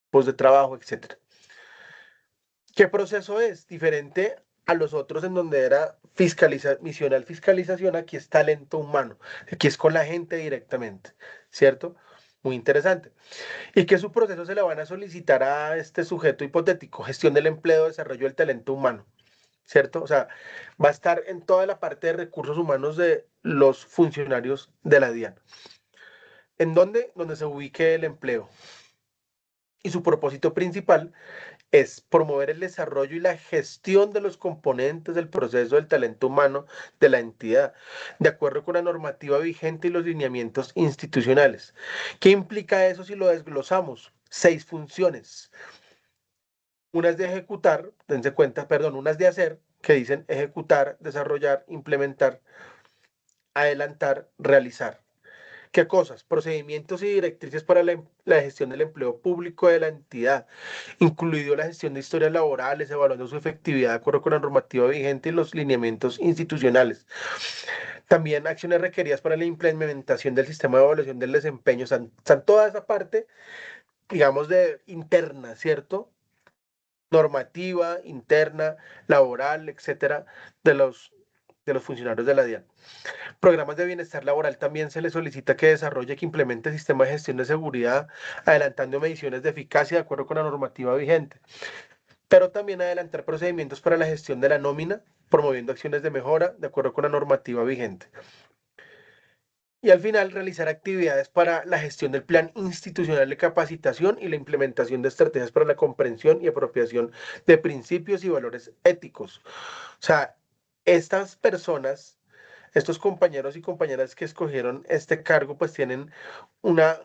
tipos de trabajo, etcétera. ¿Qué proceso es? Diferente a los otros en donde era misional fiscalización, aquí es talento humano, aquí es con la gente directamente, ¿cierto? Muy interesante. ¿Y qué su proceso se le van a solicitar a este sujeto hipotético? Gestión del empleo, desarrollo del talento humano, ¿cierto? O sea, va a estar en toda la parte de recursos humanos de los funcionarios de la DIAN. ¿En dónde? Donde se ubique el empleo. Y su propósito principal es promover el desarrollo y la gestión de los componentes del proceso del talento humano de la entidad, de acuerdo con la normativa vigente y los lineamientos institucionales. ¿Qué implica eso si lo desglosamos? 6 funciones. Unas de ejecutar, dense cuenta, perdón, unas de hacer, que dicen ejecutar, desarrollar, implementar, adelantar, realizar. ¿Qué cosas? Procedimientos y directrices para la gestión del empleo público de la entidad, incluido la gestión de historias laborales, evaluando su efectividad de acuerdo con la normativa vigente y los lineamientos institucionales. También acciones requeridas para la implementación del sistema de evaluación del desempeño. Están toda esa parte, digamos, de interna, ¿cierto? Normativa, interna, laboral, etcétera, de los funcionarios de la DIAN. Programas de bienestar laboral también se le solicita que desarrolle que implemente sistemas de gestión de seguridad, adelantando mediciones de eficacia de acuerdo con la normativa vigente, pero también adelantar procedimientos para la gestión de la nómina, promoviendo acciones de mejora de acuerdo con la normativa vigente. Y al final, realizar actividades para la gestión del plan institucional de capacitación y la implementación de estrategias para la comprensión y apropiación de principios y valores éticos. O sea, estas personas, estos compañeros y compañeras que escogieron este cargo, pues tienen una,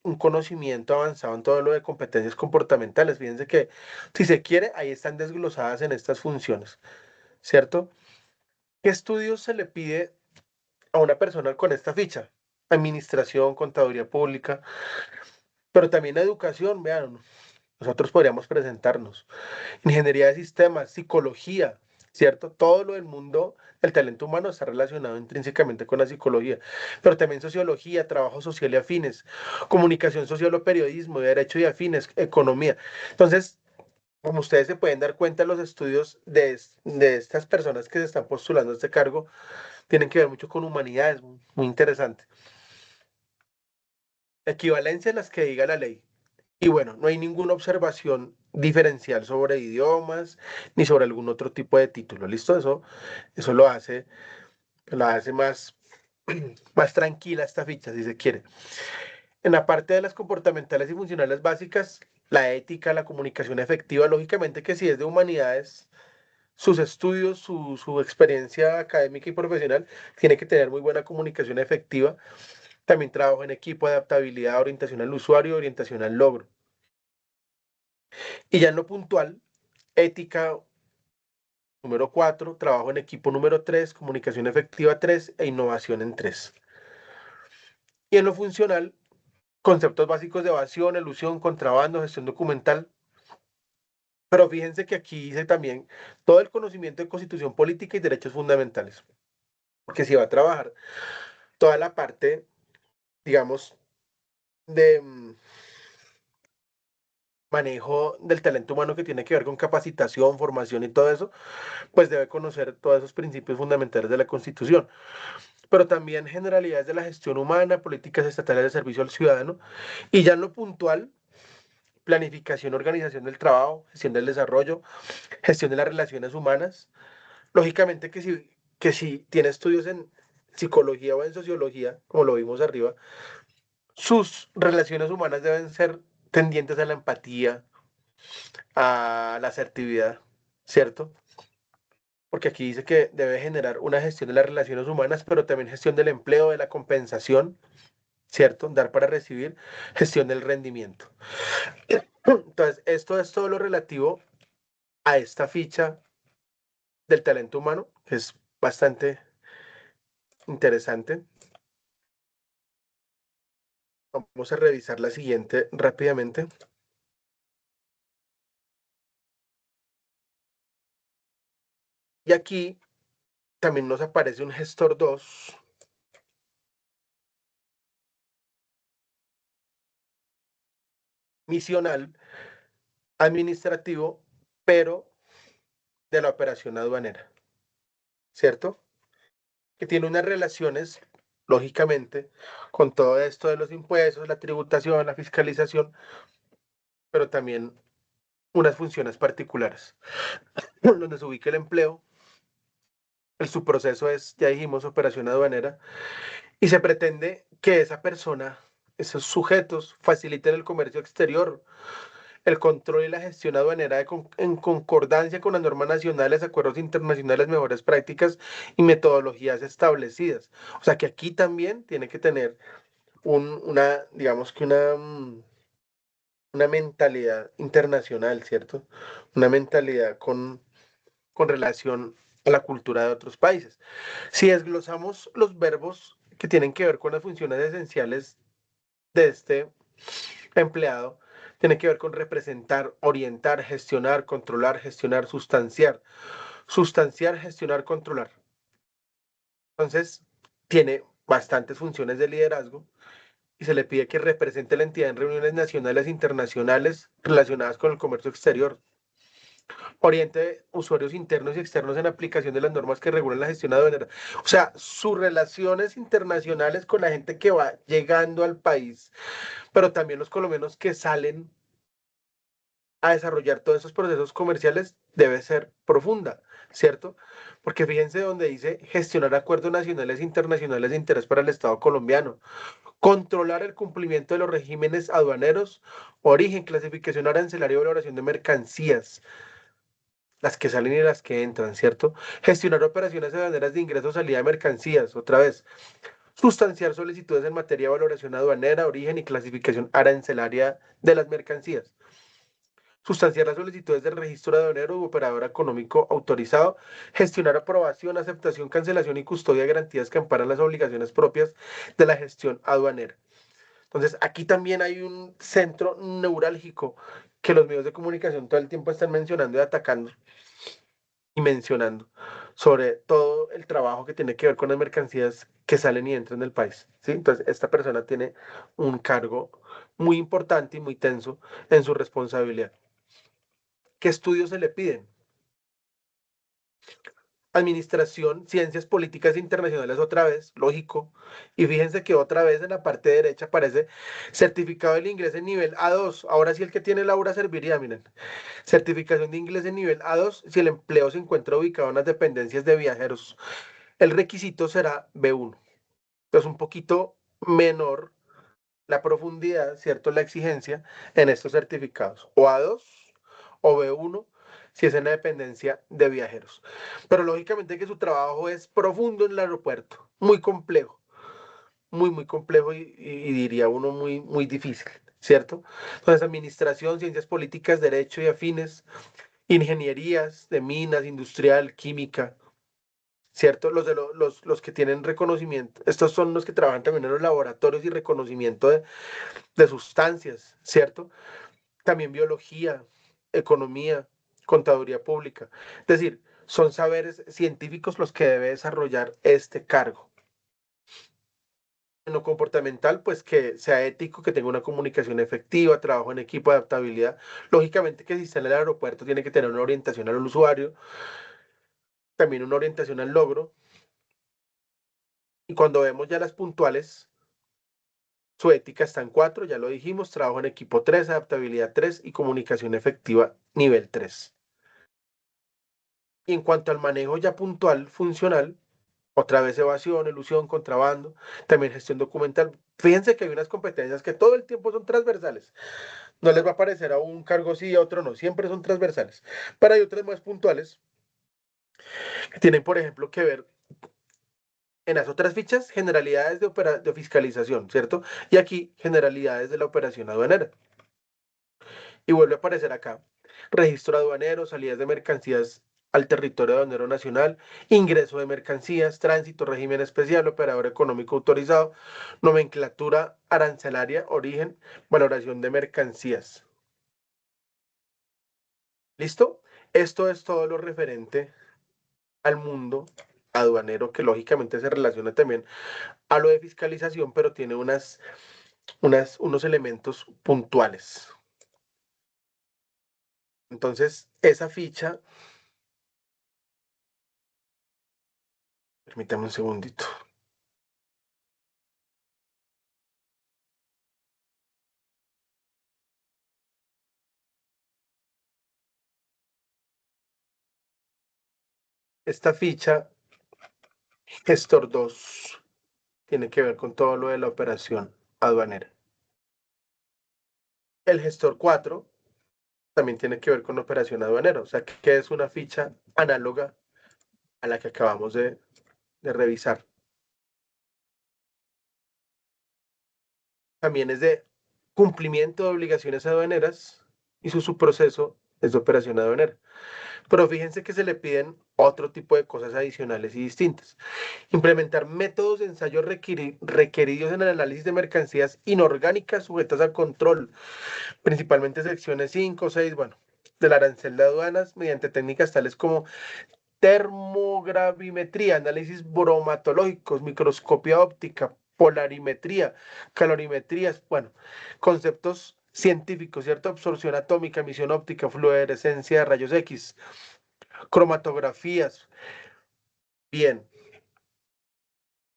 un conocimiento avanzado en todo lo de competencias comportamentales. Fíjense que, si se quiere, ahí están desglosadas en estas funciones, ¿cierto? ¿Qué estudios se le pide a una persona con esta ficha? Administración, contaduría pública, pero también educación, vean, nosotros podríamos presentarnos. Ingeniería de sistemas, psicología, ¿cierto? Todo lo del mundo del talento humano está relacionado intrínsecamente con la psicología, pero también sociología, trabajo social y afines, comunicación social o periodismo, derecho y afines, economía. Entonces, como ustedes se pueden dar cuenta, los estudios de estas personas que se están postulando a este cargo tienen que ver mucho con humanidades, muy interesante. Equivalencia en las que diga la ley. Y bueno, no hay ninguna observación diferencial sobre idiomas ni sobre algún otro tipo de título. ¿Listo? Eso lo hace más, más tranquila esta ficha, si se quiere. En la parte de las comportamentales y funcionales básicas, la ética, la comunicación efectiva, lógicamente que si es de humanidades, sus estudios, su experiencia académica y profesional, tiene que tener muy buena comunicación efectiva. También trabajo en equipo, adaptabilidad, orientación al usuario, orientación al logro. Y ya en lo puntual, ética número 4, trabajo en equipo número 3, comunicación efectiva 3 e innovación en 3. Y en lo funcional, conceptos básicos de evasión, elusión, contrabando, gestión documental. Pero fíjense que aquí dice también todo el conocimiento de constitución política y derechos fundamentales. Porque si va a trabajar toda la parte, digamos, de manejo del talento humano que tiene que ver con capacitación, formación y todo eso, pues debe conocer todos esos principios fundamentales de la Constitución. Pero también generalidades de la gestión humana, políticas estatales de servicio al ciudadano, y ya en lo puntual, planificación, organización del trabajo, gestión del desarrollo, gestión de las relaciones humanas. Lógicamente que si tiene estudios en psicología o en sociología, como lo vimos arriba, sus relaciones humanas deben ser tendientes a la empatía, a la asertividad, ¿cierto? Porque aquí dice que debe generar una gestión de las relaciones humanas, pero también gestión del empleo, de la compensación, ¿cierto? Dar para recibir, gestión del rendimiento. Entonces, esto es todo lo relativo a esta ficha del talento humano, que es bastante interesante. Vamos a revisar la siguiente rápidamente. Y aquí también nos aparece un gestor 2, misional, administrativo, pero de la operación aduanera, ¿cierto? Que tiene unas relaciones, lógicamente, con todo esto de los impuestos, la tributación, la fiscalización, pero también unas funciones particulares, donde se ubica el empleo, su proceso es, ya dijimos, operación aduanera, y se pretende que esa persona, esos sujetos, faciliten el comercio exterior, el control y la gestión aduanera en concordancia con las normas nacionales, acuerdos internacionales, mejores prácticas y metodologías establecidas. O sea que aquí también tiene que tener digamos que una mentalidad internacional, ¿cierto? Una mentalidad con relación a la cultura de otros países. Si desglosamos los verbos que tienen que ver con las funciones esenciales de este empleado, tiene que ver con representar, orientar, gestionar, controlar, gestionar, sustanciar. Sustanciar, gestionar, controlar. Entonces, tiene bastantes funciones de liderazgo y se le pide que represente la entidad en reuniones nacionales e internacionales relacionadas con el comercio exterior. Oriente usuarios internos y externos en aplicación de las normas que regulan la gestión aduanera. O sea, sus relaciones internacionales con la gente que va llegando al país, pero también los colombianos que salen a desarrollar todos esos procesos comerciales debe ser profunda, ¿cierto? Porque fíjense donde dice gestionar acuerdos nacionales e internacionales de interés para el Estado colombiano, controlar el cumplimiento de los regímenes aduaneros, origen, clasificación arancelaria y valoración de mercancías, las que salen y las que entran, ¿cierto? Gestionar operaciones aduaneras de ingreso o salida de mercancías, otra vez. Sustanciar solicitudes en materia de valoración aduanera, origen y clasificación arancelaria de las mercancías. Sustanciar las solicitudes del registro aduanero u operador económico autorizado, gestionar aprobación, aceptación, cancelación y custodia de garantías que amparan las obligaciones propias de la gestión aduanera. Entonces, aquí también hay un centro neurálgico que los medios de comunicación todo el tiempo están mencionando y atacando y mencionando sobre todo el trabajo que tiene que ver con las mercancías que salen y entran del país, ¿sí? Entonces, esta persona tiene un cargo muy importante y muy tenso en su responsabilidad. ¿Qué estudios se le piden? Administración, ciencias políticas internacionales otra vez, lógico. Y fíjense que otra vez en la parte derecha aparece certificado del inglés en nivel A2. Ahora sí el que tiene Laura serviría, miren. Certificación de inglés en nivel A2 si el empleo se encuentra ubicado en las dependencias de viajeros. El requisito será B1. Entonces un poquito menor la profundidad, ¿cierto? La exigencia en estos certificados. O A2 o B1 si es en la dependencia de viajeros. Pero lógicamente que su trabajo es profundo en el aeropuerto, muy complejo, muy complejo y diría uno muy difícil, ¿cierto? Entonces, administración, ciencias políticas, derecho y afines, ingenierías de minas, industrial, química, ¿cierto? Los que tienen reconocimiento, estos son los que trabajan también en los laboratorios y reconocimiento de sustancias, ¿cierto? También biología, economía, contaduría pública. Es decir, son saberes científicos los que debe desarrollar este cargo. En lo comportamental, pues que sea ético, que tenga una comunicación efectiva, trabajo en equipo, adaptabilidad. Lógicamente que si está en el aeropuerto tiene que tener una orientación al usuario, también una orientación al logro. Y cuando vemos ya las puntuales, su ética está en 4, ya lo dijimos, trabajo en equipo 3, adaptabilidad 3 y comunicación efectiva nivel 3. Y en cuanto al manejo ya puntual, funcional, otra vez evasión, elusión, contrabando, también gestión documental. Fíjense que hay unas competencias que todo el tiempo son transversales. No les va a parecer a un cargo sí y a otro no, siempre son transversales. Pero hay otras más puntuales que tienen, por ejemplo, que ver en las otras fichas generalidades de fiscalización, ¿cierto? Y aquí generalidades de la operación aduanera. Y vuelve a aparecer acá. Registro aduanero, salidas de mercancías al territorio aduanero nacional, ingreso de mercancías, tránsito, régimen especial, operador económico autorizado, nomenclatura arancelaria, origen, valoración de mercancías. ¿Listo? Esto es todo lo referente al mundo aduanero que lógicamente se relaciona también a lo de fiscalización, pero tiene unos elementos puntuales. Entonces, esa ficha, permítame un segundito. Esta ficha, gestor 2 tiene que ver con todo lo de la operación aduanera. El gestor 4 también tiene que ver con operación aduanera, o sea, que es una ficha análoga a la que acabamos de revisar. También es de cumplimiento de obligaciones aduaneras y su subproceso es de operación aduanera. Pero fíjense que se le piden otro tipo de cosas adicionales y distintas. Implementar métodos de ensayo requeridos en el análisis de mercancías inorgánicas sujetas a control, principalmente secciones 5, 6, bueno, del arancel de aduanas, mediante técnicas tales como termogravimetría, análisis bromatológicos, microscopía óptica, polarimetría, calorimetrías, bueno, conceptos científicos, ¿cierto? Absorción atómica, emisión óptica, fluorescencia de rayos X, cromatografías. Bien,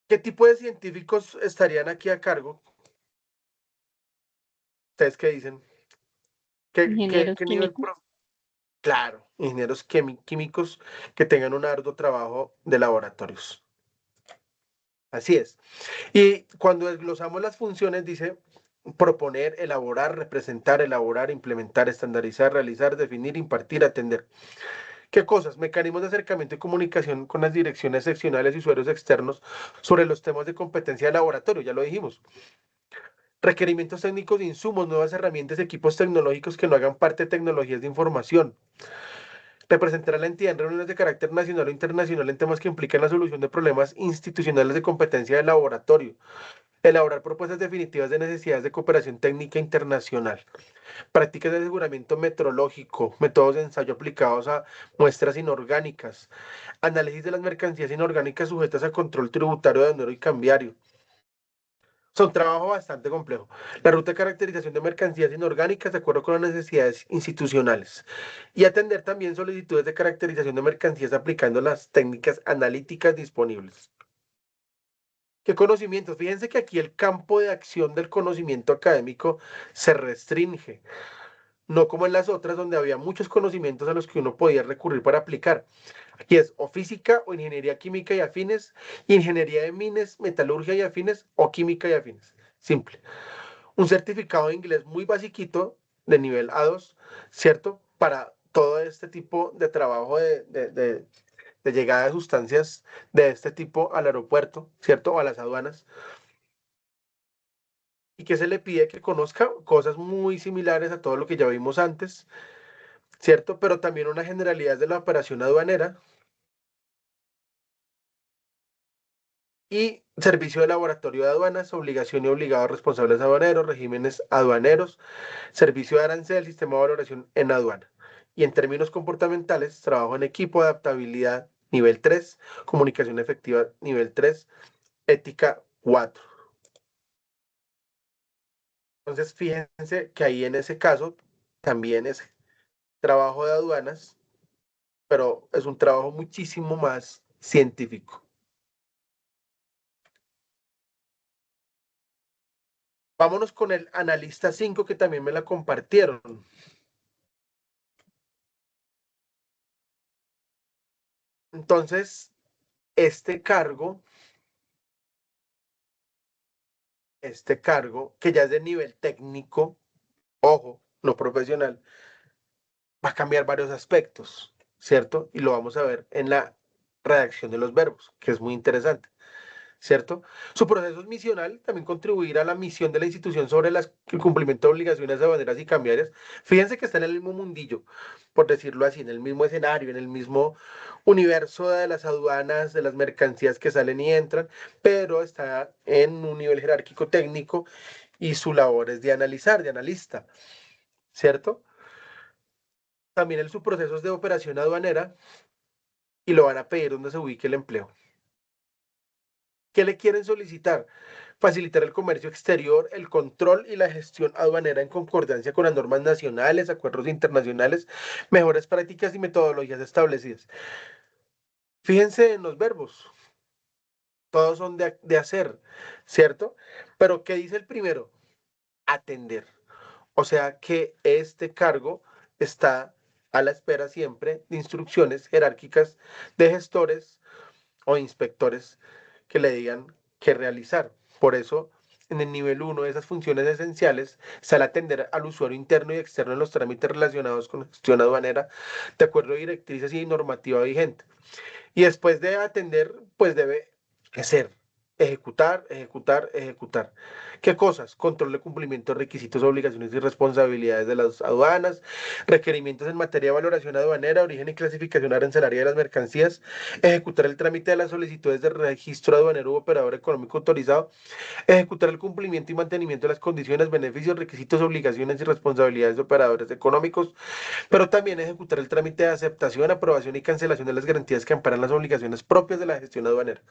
¿qué tipo de científicos estarían aquí a cargo? ¿Ustedes qué dicen? ¿Qué Ingenieros nivel? químicos. Claro, ingenieros químicos que tengan un arduo trabajo de laboratorios. Así es. Y cuando desglosamos las funciones, dice proponer, elaborar, representar, elaborar, implementar, estandarizar, realizar, definir, impartir, atender. ¿Qué cosas? Mecanismos de acercamiento y comunicación con las direcciones seccionales y usuarios externos sobre los temas de competencia de laboratorio, ya lo dijimos. Requerimientos técnicos de insumos, nuevas herramientas, equipos tecnológicos que no hagan parte de tecnologías de información. Representar a la entidad en reuniones de carácter nacional o internacional en temas que implican la solución de problemas institucionales de competencia del laboratorio. Elaborar propuestas definitivas de necesidades de cooperación técnica internacional. Prácticas de aseguramiento metrológico, métodos de ensayo aplicados a muestras inorgánicas. Análisis de las mercancías inorgánicas sujetas a control tributario, aduanero y cambiario. Es un trabajo bastante complejo. La ruta de caracterización de mercancías inorgánicas de acuerdo con las necesidades institucionales. Y atender también solicitudes de caracterización de mercancías aplicando las técnicas analíticas disponibles. ¿Qué conocimientos? Fíjense que aquí el campo de acción del conocimiento académico se restringe, no como en las otras donde había muchos conocimientos a los que uno podía recurrir para aplicar. Aquí es o física o ingeniería química y afines, ingeniería de minas, metalurgia y afines o química y afines. Simple. Un certificado de inglés muy basiquito de nivel A2, ¿cierto? Para todo este tipo de trabajo de llegada de sustancias de este tipo al aeropuerto, ¿cierto? O a las aduanas. Y que se le pide que conozca cosas muy similares a todo lo que ya vimos antes, ¿cierto? Pero también una generalidad de la operación aduanera y servicio de laboratorio de aduanas, obligación y obligados responsables aduaneros, regímenes aduaneros, servicio de arancel, sistema de valoración en aduana. Y en términos comportamentales, trabajo en equipo, adaptabilidad nivel 3, comunicación efectiva nivel 3, ética 4. Entonces, fíjense que ahí en ese caso también es trabajo de aduanas, pero es un trabajo muchísimo más científico. Vámonos con el analista 5 que también me la compartieron. Entonces, este cargo, este cargo, que ya es de nivel técnico, ojo, no profesional, va a cambiar varios aspectos, ¿cierto? Y lo vamos a ver en la redacción de los verbos, que es muy interesante. ¿Cierto? Su proceso es misional, también contribuir a la misión de la institución sobre el cumplimiento de obligaciones aduaneras y cambiarias. Fíjense que está en el mismo mundillo, por decirlo así, en el mismo escenario, en el mismo universo de las aduanas, de las mercancías que salen y entran, pero está en un nivel jerárquico técnico y su labor es de analizar, de analista, ¿cierto? También su proceso es de operación aduanera y lo van a pedir donde se ubique el empleo. ¿Qué le quieren solicitar? Facilitar el comercio exterior, el control y la gestión aduanera en concordancia con las normas nacionales, acuerdos internacionales, mejores prácticas y metodologías establecidas. Fíjense en los verbos, todos son de hacer, ¿cierto? Pero ¿qué dice el primero? Atender. O sea que este cargo está a la espera siempre de instrucciones jerárquicas de gestores o inspectores que le digan qué realizar. Por eso, en el nivel uno de esas funciones esenciales está el atender al usuario interno y externo en los trámites relacionados con gestión aduanera, de acuerdo a directrices y normativa vigente. Y después de atender, pues debe hacer, ejecutar, ejecutar, ejecutar. ¿Qué cosas? Control de cumplimiento de requisitos, obligaciones y responsabilidades de las aduanas, requerimientos en materia de valoración aduanera, origen y clasificación arancelaria de las mercancías, ejecutar el trámite de las solicitudes de registro aduanero u operador económico autorizado, ejecutar el cumplimiento y mantenimiento de las condiciones, beneficios, requisitos, obligaciones y responsabilidades de operadores económicos, pero también ejecutar el trámite de aceptación, aprobación y cancelación de las garantías que amparan las obligaciones propias de la gestión aduanera.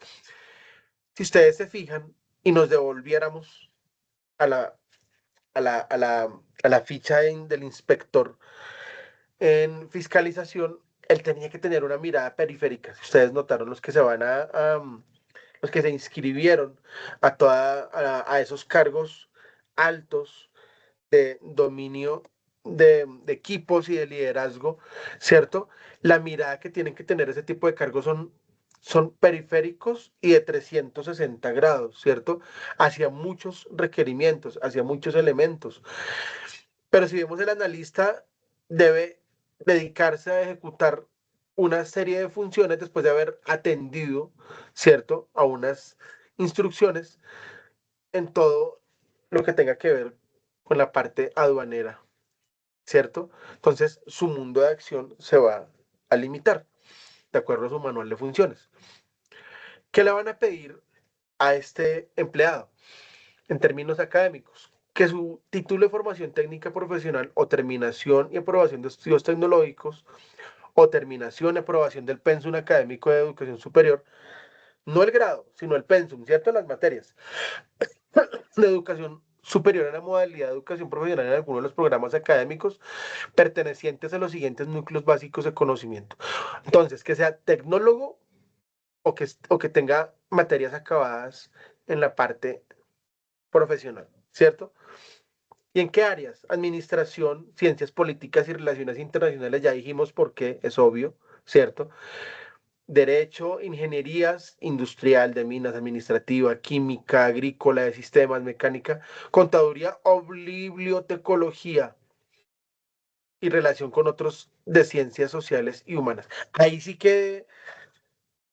Si ustedes se fijan y nos devolviéramos a la, a la ficha del inspector en fiscalización, él tenía que tener una mirada periférica. Si ustedes notaron los que se van los que se inscribieron a esos cargos altos de dominio de equipos y de liderazgo, ¿cierto? La mirada que tienen que tener ese tipo de cargos son periféricos y de 360 grados, ¿cierto? Hacia muchos requerimientos, hacia muchos elementos. Pero si vemos el analista, debe dedicarse a ejecutar una serie de funciones después de haber atendido, ¿cierto? A unas instrucciones en todo lo que tenga que ver con la parte aduanera, ¿cierto? Entonces, su mundo de acción se va a limitar, de acuerdo a su manual de funciones. ¿Qué le van a pedir a este empleado en términos académicos? Que su título de formación técnica profesional o terminación y aprobación de estudios tecnológicos o terminación y aprobación del pensum académico de educación superior, no el grado, sino el pensum, ¿cierto? Las materias de educación superior a la modalidad de educación profesional en algunos de los programas académicos pertenecientes a los siguientes núcleos básicos de conocimiento. Entonces, que sea tecnólogo o que tenga materias acabadas en la parte profesional, ¿cierto? ¿Y en qué áreas? Administración, ciencias políticas y relaciones internacionales, ya dijimos por qué, es obvio, ¿cierto? Derecho, ingenierías, industrial, de minas, administrativa, química, agrícola, de sistemas, mecánica, contaduría o bibliotecología y relación con otros de ciencias sociales y humanas. Ahí sí que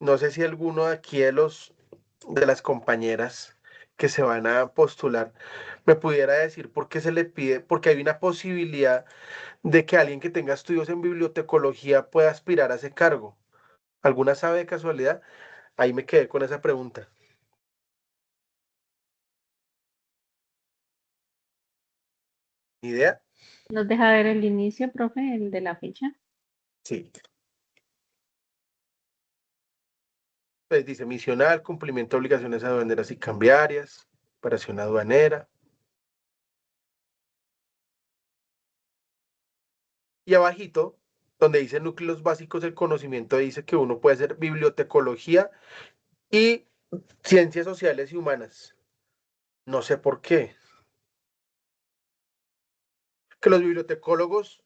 no sé si alguno de aquí de las compañeras que se van a postular me pudiera decir por qué se le pide, porque hay una posibilidad de que alguien que tenga estudios en bibliotecología pueda aspirar a ese cargo. ¿Alguna sabe de casualidad? Ahí me quedé con esa pregunta. ¿Ni idea? ¿Nos deja ver el inicio, profe, el de la ficha? Sí. Pues dice misional, cumplimiento de obligaciones aduaneras y cambiarias, operación aduanera. Y abajito, donde dice núcleos básicos del conocimiento, dice que uno puede hacer bibliotecología y ciencias sociales y humanas. No sé por qué. Que los bibliotecólogos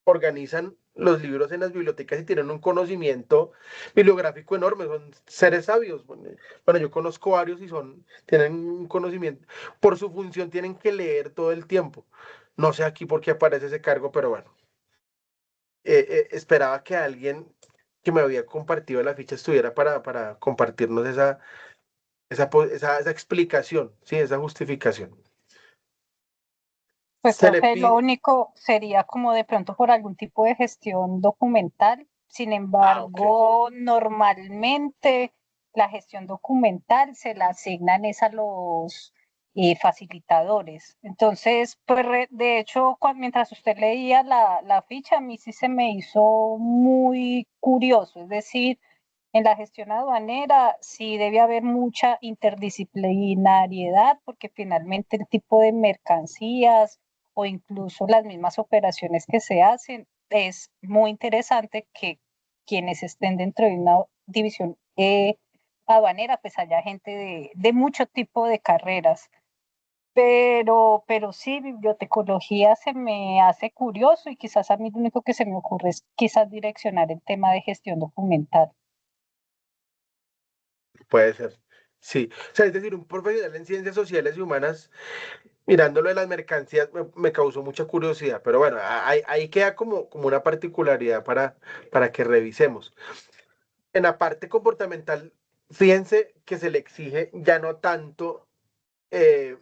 organizan los libros en las bibliotecas y tienen un conocimiento bibliográfico enorme, son seres sabios. Bueno, yo conozco varios y tienen un conocimiento. Por su función tienen que leer todo el tiempo. No sé aquí por qué aparece ese cargo, pero bueno. Esperaba que alguien que me había compartido la ficha estuviera para compartirnos esa explicación, ¿sí? Esa justificación. Pues, Se le profe, lo pide. único sería como de pronto por algún tipo de gestión documental. Sin Ok. embargo, normalmente la gestión documental se la asignan es a los facilitadores. Entonces, pues de hecho, mientras usted leía la ficha, a mí sí se me hizo muy curioso. Es decir, En la gestión aduanera sí debe haber mucha interdisciplinariedad porque finalmente el tipo de mercancías o incluso las mismas operaciones que se hacen es muy interesante que quienes estén dentro de una división aduanera pues haya gente de mucho tipo de carreras. Pero sí, bibliotecología se me hace curioso y quizás a mí lo único que se me ocurre es quizás direccionar el tema de gestión documental. Puede ser. Sí. O sea, es decir, un profesional en ciencias sociales y humanas, mirándolo de las mercancías, me causó mucha curiosidad. Pero bueno, ahí queda como una particularidad para que revisemos. En la parte comportamental, fíjense que se le exige ya no tanto eh,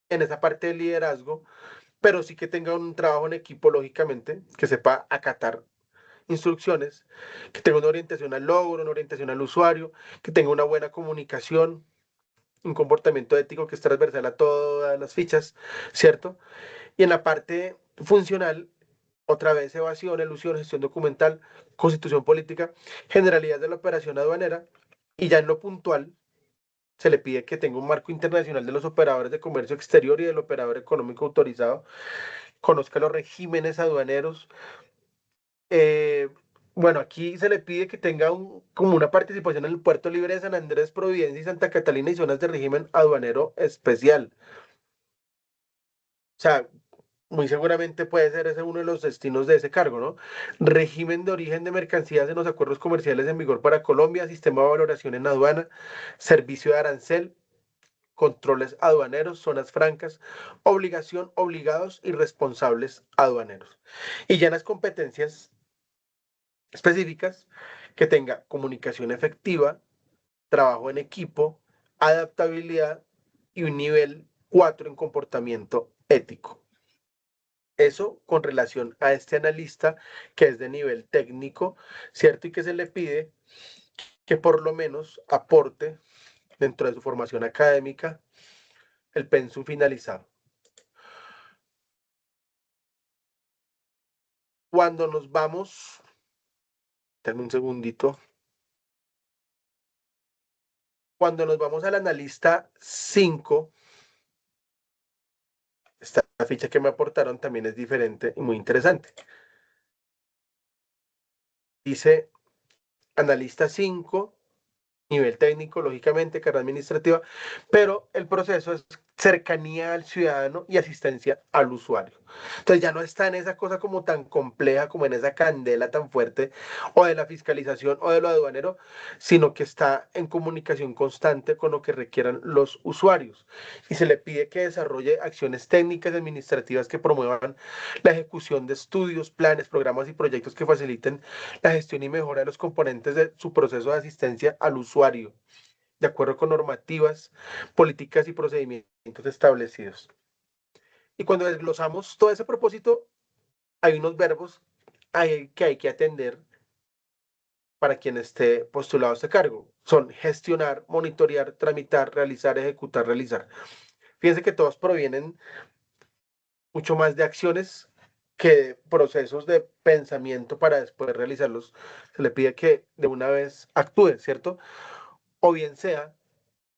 en esa parte de liderazgo, pero sí que tenga un trabajo en equipo, lógicamente, que sepa acatar instrucciones, que tenga una orientación al logro, una orientación al usuario, que tenga una buena comunicación, un comportamiento ético que es transversal a todas las fichas, ¿cierto? Y en la parte funcional, otra vez evasión, elusión, gestión documental, constitución política, generalidad de la operación aduanera, y ya en lo puntual se le pide que tenga un marco internacional de los operadores de comercio exterior y del operador económico autorizado, conozca los regímenes aduaneros. Eh, bueno, aquí se le pide que tenga como una participación en el Puerto Libre de San Andrés, Providencia y Santa Catalina y zonas de régimen aduanero especial. O sea, muy seguramente puede ser ese uno de los destinos de ese cargo, ¿no? Régimen de origen de mercancías en los acuerdos comerciales en vigor para Colombia, sistema de valoración en aduana, servicio de arancel, controles aduaneros, zonas francas, obligación, obligados y responsables aduaneros. Y ya en las competencias específicas, que tenga comunicación efectiva, trabajo en equipo, adaptabilidad y un nivel 4 en comportamiento ético. Eso con relación a este analista que es de nivel técnico, ¿cierto? Y que se le pide que por lo menos aporte dentro de su formación académica el pensum finalizado. Cuando nos vamos, denme un segundito, cuando nos vamos al analista 5, esta ficha que me aportaron también es diferente y muy interesante. Dice analista 5, nivel técnico, lógicamente, carrera administrativa, pero el proceso es cercanía al ciudadano y asistencia al usuario. Entonces ya no está en esa cosa como tan compleja, como en esa candela tan fuerte, o de la fiscalización o de lo aduanero, sino que está en comunicación constante con lo que requieran los usuarios. Y se le pide que desarrolle acciones técnicas y administrativas que promuevan la ejecución de estudios, planes, programas y proyectos que faciliten la gestión y mejora de los componentes de su proceso de asistencia al usuario, de acuerdo con normativas, políticas y procedimientos establecidos. Y cuando desglosamos todo ese propósito, hay unos verbos que hay que atender para quien esté postulado a este cargo. Son gestionar, monitorear, tramitar, realizar, ejecutar, realizar. Fíjense que todos provienen mucho más de acciones que procesos de pensamiento para después realizarlos. Se le pide que de una vez actúe, ¿cierto? O bien sea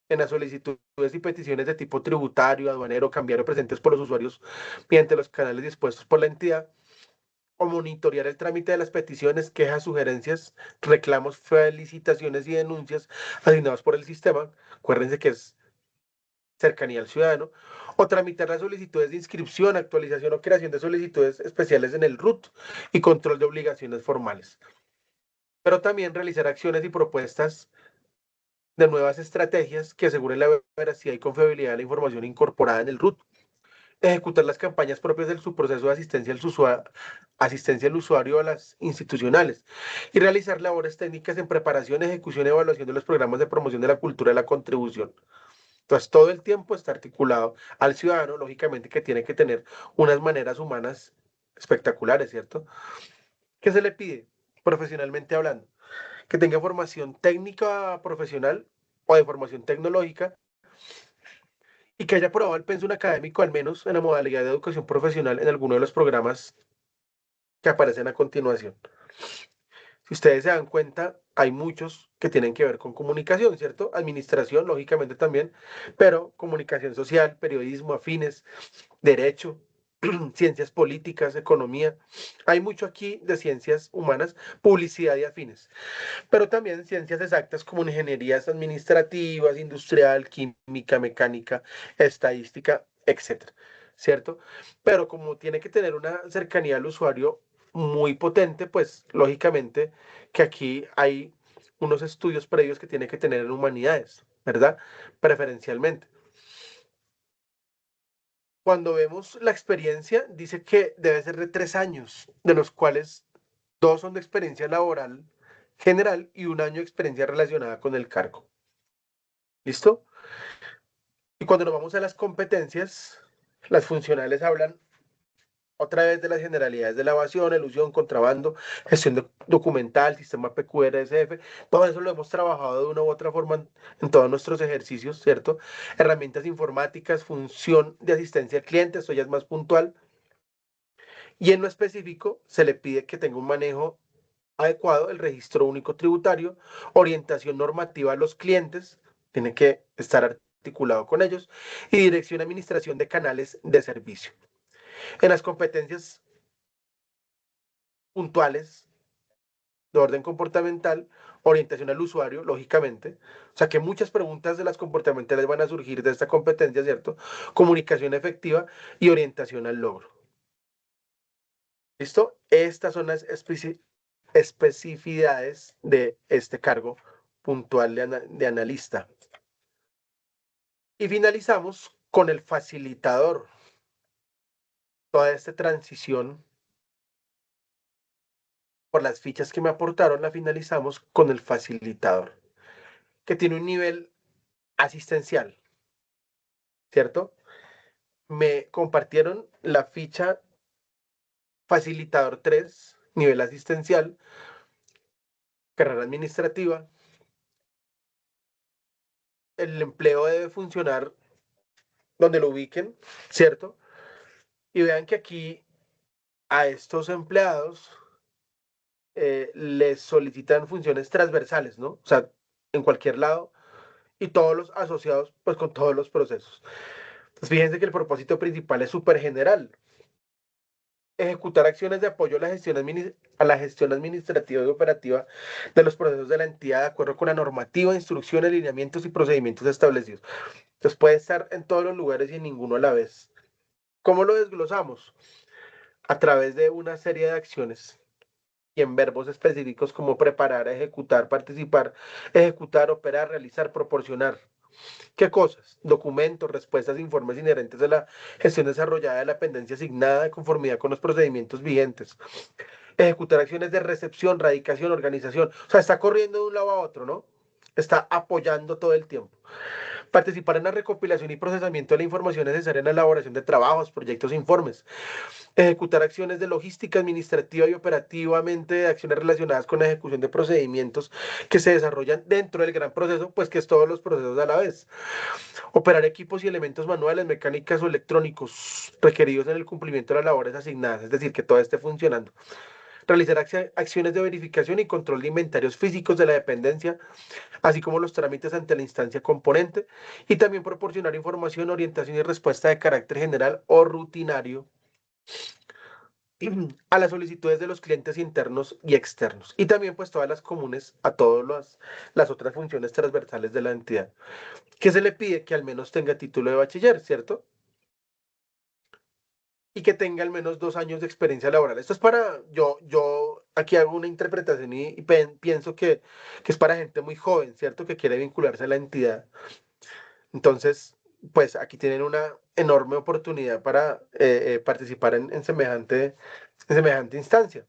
en las solicitudes y peticiones de tipo tributario, aduanero, cambiario presentes por los usuarios mediante los canales dispuestos por la entidad, o monitorear el trámite de las peticiones, quejas, sugerencias, reclamos, felicitaciones y denuncias asignados por el sistema. Acuérdense que es cercanía al ciudadano, o tramitar las solicitudes de inscripción, actualización o creación de solicitudes especiales en el RUT y control de obligaciones formales. Pero también realizar acciones y propuestas de nuevas estrategias que aseguren la veracidad y confiabilidad de la información incorporada en el RUT. Ejecutar las campañas propias de su proceso de asistencia al usuario a las institucionales y realizar labores técnicas en preparación, ejecución y evaluación de los programas de promoción de la cultura de la contribución. Entonces, todo el tiempo está articulado al ciudadano, lógicamente que tiene que tener unas maneras humanas espectaculares, ¿cierto? ¿Qué se le pide profesionalmente hablando? Que tenga formación técnica profesional o de formación tecnológica y que haya aprobado el pensum académico al menos en la modalidad de educación profesional en alguno de los programas que aparecen a continuación. Si ustedes se dan cuenta, hay muchos que tienen que ver con comunicación, ¿cierto? Administración, lógicamente también, pero comunicación social, periodismo, afines, derecho, ciencias políticas, economía. Hay mucho aquí de ciencias humanas, publicidad y afines, pero también ciencias exactas como ingenierías administrativas, industrial, química, mecánica, estadística, etcétera, ¿cierto? Pero como tiene que tener una cercanía al usuario muy potente, pues lógicamente que aquí hay unos estudios previos que tiene que tener en humanidades, ¿verdad? Preferencialmente. Cuando vemos la experiencia, dice que debe ser de 3 años, de los cuales 2 son de experiencia laboral general y 1 año de experiencia relacionada con el cargo. ¿Listo? Y cuando nos vamos a las competencias, las funcionales hablan otra vez de las generalidades de la evasión, elusión, contrabando, gestión documental, sistema PQRSF, todo eso lo hemos trabajado de una u otra forma en todos nuestros ejercicios, ¿cierto? Herramientas informáticas, función de asistencia al cliente, esto ya es más puntual. Y en lo específico, se le pide que tenga un manejo adecuado el registro único tributario, orientación normativa a los clientes, tiene que estar articulado con ellos, y dirección y administración de canales de servicio. En las competencias puntuales de orden comportamental, orientación al usuario, lógicamente, o sea que muchas preguntas de las comportamentales van a surgir de esta competencia, ¿cierto? Comunicación efectiva y orientación al logro. ¿Listo? Estas son las especificidades de este cargo puntual de analista. Y finalizamos con el facilitador. Toda esta transición por las fichas que me aportaron la finalizamos con el facilitador, que tiene un nivel asistencial, ¿cierto? Me compartieron la ficha facilitador 3, nivel asistencial, carrera administrativa. El empleo debe funcionar donde lo ubiquen, ¿cierto? Y vean que aquí a estos empleados les solicitan funciones transversales, ¿no? O sea, en cualquier lado y todos los asociados, pues con todos los procesos. Entonces, fíjense que el propósito principal es súper general. Ejecutar acciones de apoyo a la gestión administrativa y operativa de los procesos de la entidad de acuerdo con la normativa, instrucciones, lineamientos y procedimientos establecidos. Entonces puede estar en todos los lugares y en ninguno a la vez. ¿Cómo lo desglosamos? A través de una serie de acciones y en verbos específicos como preparar, ejecutar, participar, ejecutar, operar, realizar, proporcionar. ¿Qué cosas? Documentos, respuestas, informes inherentes a la gestión desarrollada de la pendencia asignada de conformidad con los procedimientos vigentes. Ejecutar acciones de recepción, radicación, organización. O sea, está corriendo de un lado a otro, ¿no? Está apoyando todo el tiempo. Participar en la recopilación y procesamiento de la información necesaria en la elaboración de trabajos, proyectos e informes. Ejecutar acciones de logística administrativa y operativamente acciones relacionadas con la ejecución de procedimientos que se desarrollan dentro del gran proceso, pues que es todos los procesos a la vez. Operar equipos y elementos manuales, mecánicas o electrónicos requeridos en el cumplimiento de las labores asignadas, es decir, que todo esté funcionando. Realizar acciones de verificación y control de inventarios físicos de la dependencia, así como los trámites ante la instancia componente, y también proporcionar información, orientación y respuesta de carácter general o rutinario a las solicitudes de los clientes internos y externos, y también pues todas las comunes a todas las otras funciones transversales de la entidad. ¿Qué se le pide? Que al menos tenga título de bachiller, ¿cierto? Y que tenga al menos 2 años de experiencia laboral. Esto es para, yo aquí hago una interpretación y pienso que es para gente muy joven, ¿cierto? Que quiere vincularse a la entidad. Entonces, pues aquí tienen una enorme oportunidad para participar en semejante instancia.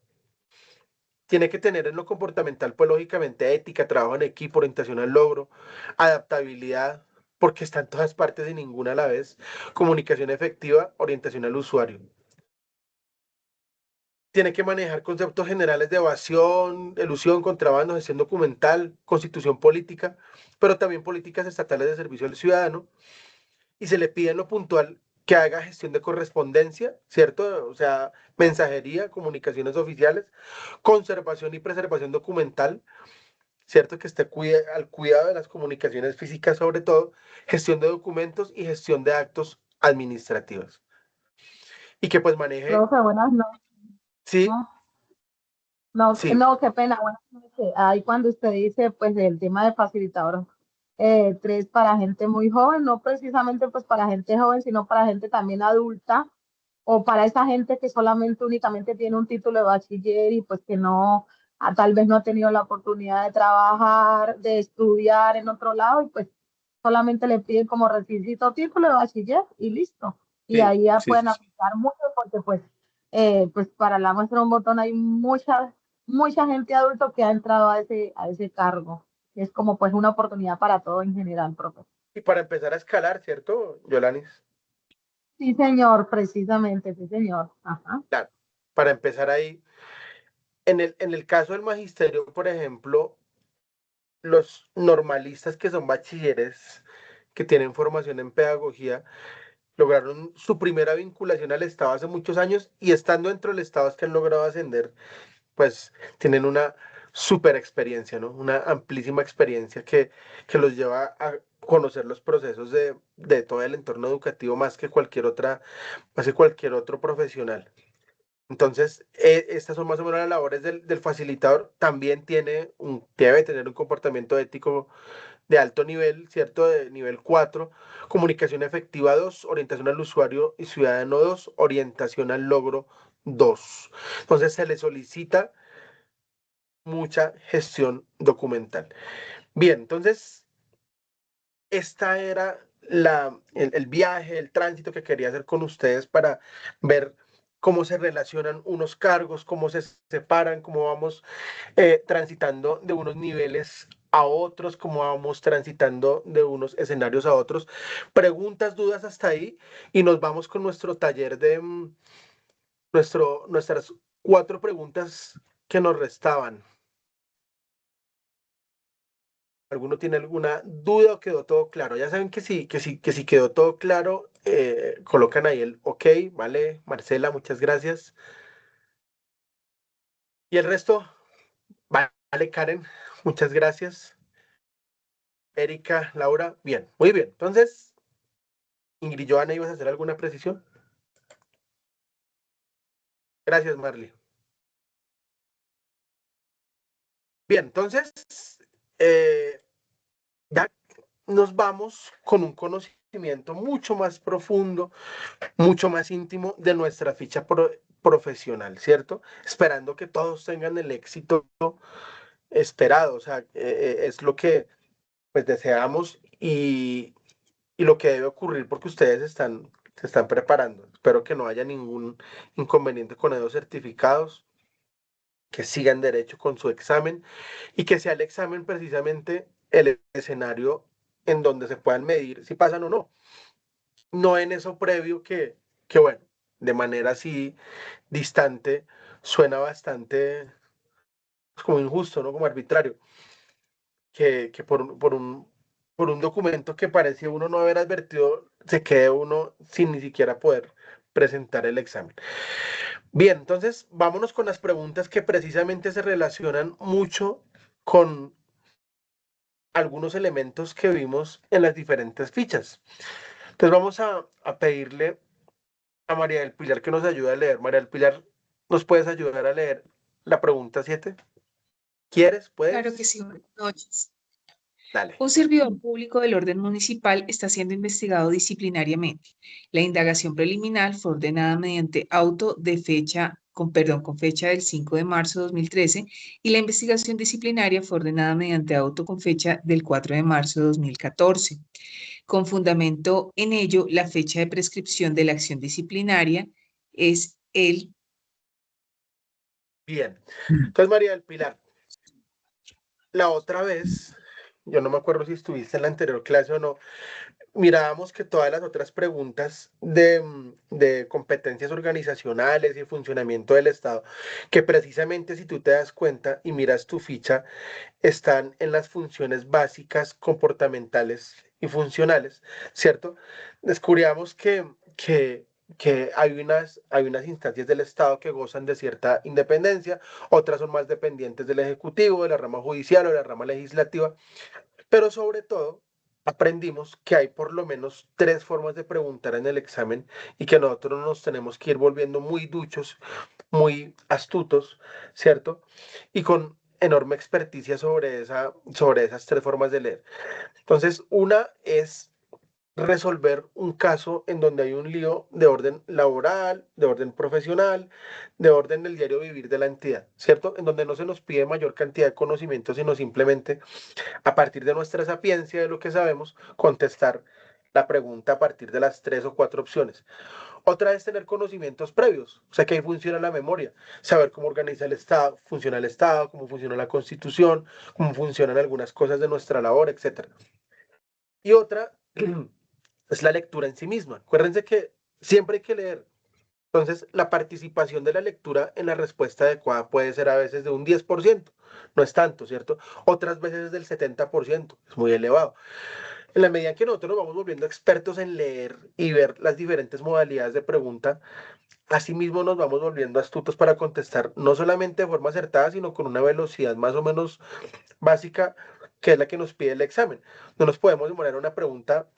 Tiene que tener en lo comportamental, pues lógicamente ética, trabajo en equipo, orientación al logro, adaptabilidad, porque está en todas partes y ninguna a la vez, comunicación efectiva, orientación al usuario. Tiene que manejar conceptos generales de evasión, elusión, contrabando, gestión documental, constitución política, pero también políticas estatales de servicio al ciudadano. Y se le pide en lo puntual que haga gestión de correspondencia, ¿cierto? O sea, mensajería, comunicaciones oficiales, conservación y preservación documental, ¿cierto? Que esté al cuidado de las comunicaciones físicas, sobre todo, gestión de documentos y gestión de actos administrativos. Y que pues maneje, Profe, buenas noches. sí, No, no, sí, no, qué pena, buenas noches. Ahí cuando usted dice, pues, el tema de facilitador 3 para gente muy joven, no precisamente pues para gente joven, sino para gente también adulta, o para esa gente que solamente únicamente tiene un título de bachiller y pues que no, tal vez no ha tenido la oportunidad de trabajar, de estudiar en otro lado y pues solamente le piden como requisito título de bachiller y listo. Y sí, ahí ya sí, pueden sí, sí. aplicar mucho porque pues para la muestra de un botón hay mucha gente adulto que ha entrado a ese cargo. Es como pues una oportunidad para todo en general, profe. Y para empezar a escalar, ¿cierto, Yolanis? Sí, señor, precisamente, sí, señor. Ajá. Claro, para empezar ahí. En el caso del magisterio, por ejemplo, los normalistas que son bachilleres, que tienen formación en pedagogía, lograron su primera vinculación al Estado hace muchos años y estando dentro del Estado es que han logrado ascender, pues tienen una super experiencia, ¿no? Una amplísima experiencia que los lleva a conocer los procesos de todo el entorno educativo más que cualquier otro profesional. Entonces, estas son más o menos las labores del facilitador. También debe tener un comportamiento ético de alto nivel, ¿cierto? De nivel 4, comunicación efectiva 2, orientación al usuario y ciudadano 2, orientación al logro 2. Entonces, se le solicita mucha gestión documental. Bien, entonces, esta era el viaje, el tránsito que quería hacer con ustedes para ver cómo se relacionan unos cargos, cómo se separan, cómo vamos transitando de unos niveles a otros, cómo vamos transitando de unos escenarios a otros. Preguntas, dudas hasta ahí y nos vamos con nuestro taller de nuestras 4 preguntas que nos restaban. ¿Alguno tiene alguna duda o quedó todo claro? Ya saben que sí quedó todo claro. Colocan ahí el OK, ¿vale? Marcela, muchas gracias. Y el resto, vale, Karen, muchas gracias. Erika, Laura, bien, muy bien. Entonces, Ingrid, Joana, ¿ibas a hacer alguna precisión? Gracias, Marley. Bien, entonces, eh, ya nos vamos con un conocimiento mucho más profundo, mucho más íntimo de nuestra ficha profesional, ¿cierto? Esperando que todos tengan el éxito esperado, o sea, es lo que pues deseamos y lo que debe ocurrir porque ustedes se están preparando. Espero que no haya ningún inconveniente con esos certificados, que sigan derecho con su examen y que sea el examen precisamente el escenario en donde se puedan medir si pasan o no. No en eso previo que bueno, de manera así distante, suena bastante pues, como injusto, ¿no? Como arbitrario, que por un documento que parece uno no haber advertido, se quede uno sin ni siquiera poder presentar el examen. Bien, entonces vámonos con las preguntas que precisamente se relacionan mucho con algunos elementos que vimos en las diferentes fichas. Entonces vamos a pedirle a María del Pilar que nos ayude a leer. María del Pilar, ¿nos puedes ayudar a leer la pregunta 7? ¿Quieres? Claro que ¿Puedes? sí, buenas noches. Dale. Un servidor público del orden municipal está siendo investigado disciplinariamente. La indagación preliminar fue ordenada mediante auto de fecha, con fecha del 5 de marzo de 2013 y la investigación disciplinaria fue ordenada mediante auto con fecha del 4 de marzo de 2014. Con fundamento en ello, la fecha de prescripción de la acción disciplinaria es el... Bien. Entonces, María del Pilar, la otra vez, yo no me acuerdo si estuviste en la anterior clase o no, mirábamos que todas las otras preguntas de competencias organizacionales y funcionamiento del Estado, que precisamente si tú te das cuenta y miras tu ficha, están en las funciones básicas, comportamentales y funcionales, ¿cierto? Descubríamos que que hay unas instancias del Estado que gozan de cierta independencia, otras son más dependientes del Ejecutivo, de la rama judicial o de la rama legislativa, pero sobre todo aprendimos que hay por lo menos tres formas de preguntar en el examen y que nosotros nos tenemos que ir volviendo muy duchos, muy astutos, ¿cierto? Y con enorme experticia sobre esas tres formas de leer. Entonces, una es resolver un caso en donde hay un lío de orden laboral, de orden profesional, de orden del diario vivir de la entidad, ¿cierto? En donde no se nos pide mayor cantidad de conocimiento, sino simplemente a partir de nuestra sapiencia, de lo que sabemos, contestar la pregunta a partir de las tres o cuatro opciones. Otra es tener conocimientos previos, o sea que ahí funciona la memoria, saber cómo organiza el Estado, cómo funciona la Constitución, cómo funcionan algunas cosas de nuestra labor, etc. Y otra es la lectura en sí misma. Acuérdense que siempre hay que leer. Entonces, la participación de la lectura en la respuesta adecuada puede ser a veces de un 10%, no es tanto, ¿cierto? Otras veces es del 70%, es muy elevado. En la medida que nosotros nos vamos volviendo expertos en leer y ver las diferentes modalidades de pregunta, asimismo nos vamos volviendo astutos para contestar no solamente de forma acertada, sino con una velocidad más o menos básica, que es la que nos pide el examen. No nos podemos demorar una pregunta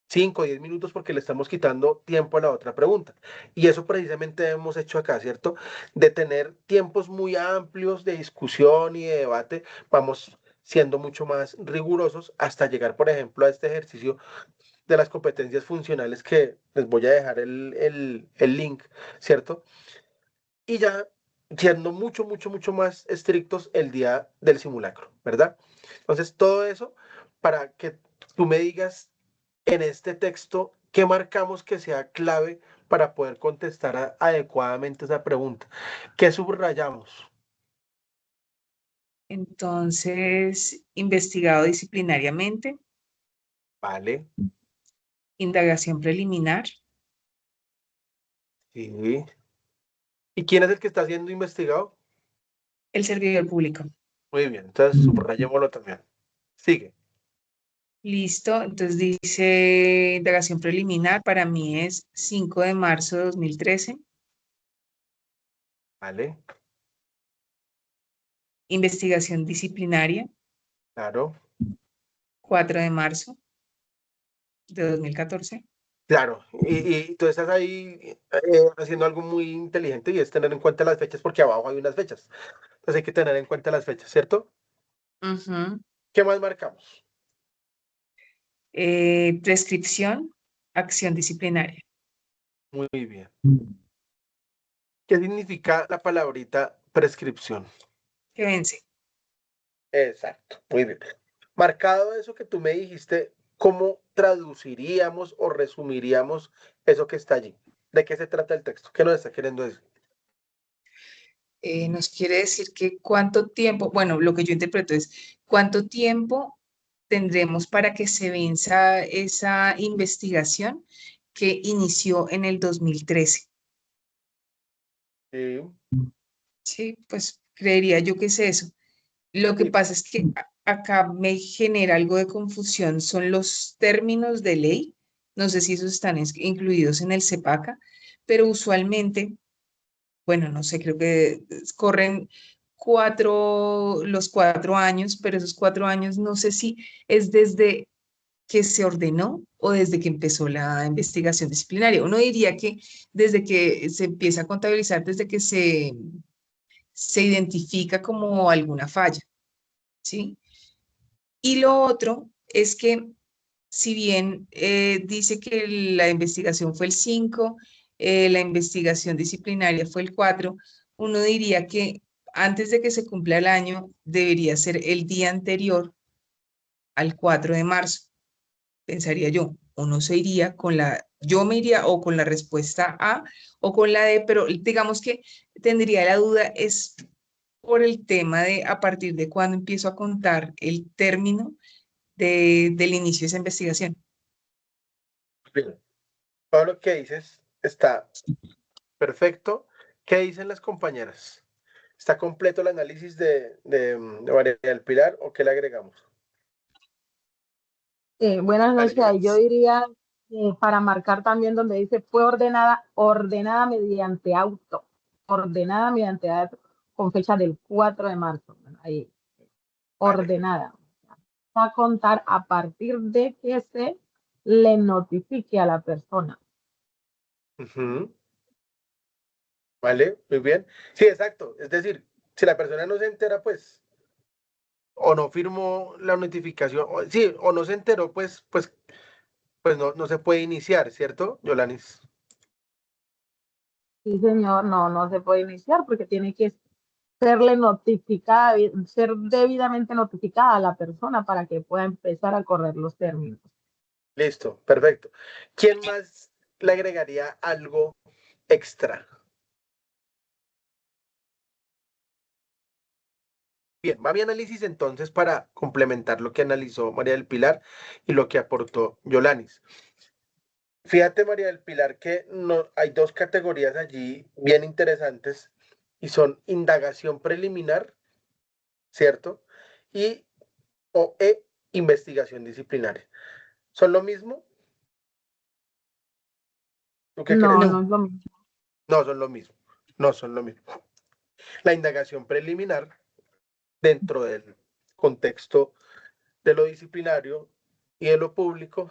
5 o 10 minutos porque le estamos quitando tiempo a la otra pregunta. Y eso precisamente hemos hecho acá, ¿cierto? De tener tiempos muy amplios de discusión y de debate, vamos siendo mucho más rigurosos hasta llegar, por ejemplo, a este ejercicio de las competencias funcionales que les voy a dejar el link, ¿cierto? Y ya siendo mucho más estrictos el día del simulacro, ¿verdad? Entonces, todo eso para que tú me digas en este texto qué marcamos que sea clave para poder contestar adecuadamente esa pregunta. ¿Qué subrayamos? Entonces, investigado disciplinariamente, Vale, indagación preliminar, sí. ¿Y quién es el que está siendo investigado? el servidor público. Muy bien, entonces subrayémoslo también. Sigue. Listo, entonces dice indagación preliminar, para mí es 5 de marzo de 2013. Vale, Investigación disciplinaria, claro. 4 de marzo de 2014. Claro, y tú estás ahí haciendo algo muy inteligente y es tener en cuenta las fechas porque abajo hay unas fechas. Entonces hay que tener en cuenta las fechas, ¿cierto? Ujú. ¿Qué más marcamos? Prescripción, acción disciplinaria. Muy bien. ¿Qué significa la palabrita prescripción? Que vence. Exacto, muy bien. Marcado eso que tú me dijiste, ¿cómo traduciríamos o resumiríamos eso que está allí? ¿De qué se trata el texto? ¿Qué nos está queriendo decir? Nos quiere decir que cuánto tiempo, bueno, lo que yo interpreto es cuánto tiempo tendremos para que se venza esa investigación que inició en el 2013. Sí, Sí, pues creería yo que es eso. Lo que sí, pasa es que acá me genera algo de confusión, son los términos de ley. No sé si esos están incluidos en el CEPACA, pero usualmente, bueno, no sé, creo que corren los 4 años, pero esos 4 años no sé si es desde que se ordenó o desde que empezó la investigación disciplinaria. Uno diría que desde que se empieza a contabilizar, desde que se identifica como alguna falla, ¿sí? Y lo otro es que si bien dice que la investigación fue el 5, la investigación disciplinaria fue el 4, uno diría que antes de que se cumpla el año debería ser el día anterior al 4 de marzo, pensaría yo. Uno se iría con yo me iría o con la respuesta A o con la D, pero digamos que tendría la duda es por el tema de a partir de cuándo empiezo a contar el término del inicio de esa investigación. bien. Todo lo que dices está perfecto. ¿Qué dicen las compañeras? ¿Está completo el análisis de María del Pilar o qué le agregamos? Buenas Dale, noches. Ahí yo Joyce. diría para marcar también donde dice fue ordenada mediante auto, con fecha del 4 de marzo. Bueno, ahí, Vale. ordenada. Va a contar a partir de que se le notifique a la persona. Ujú. Vale, muy bien. Sí, exacto. Es decir, si la persona no se entera, pues, o no firmó la notificación, o, sí, o no se enteró, pues no se puede iniciar, ¿cierto, Yolanis? Sí, señor, no se puede iniciar porque tiene que ser debidamente notificada a la persona para que pueda empezar a correr los términos. Listo, perfecto. ¿Quién más le agregaría algo extra? Bien, va mi análisis entonces para complementar lo que analizó María del Pilar y lo que aportó Yolanis. Fíjate, María del Pilar, que no, hay dos categorías allí bien interesantes y son indagación preliminar, ¿cierto? Y investigación disciplinaria. ¿Son lo mismo? ¿Tú qué crees? No No, es lo mismo. No son lo mismo. No son lo mismo. La indagación preliminar, dentro del contexto de lo disciplinario y de lo público,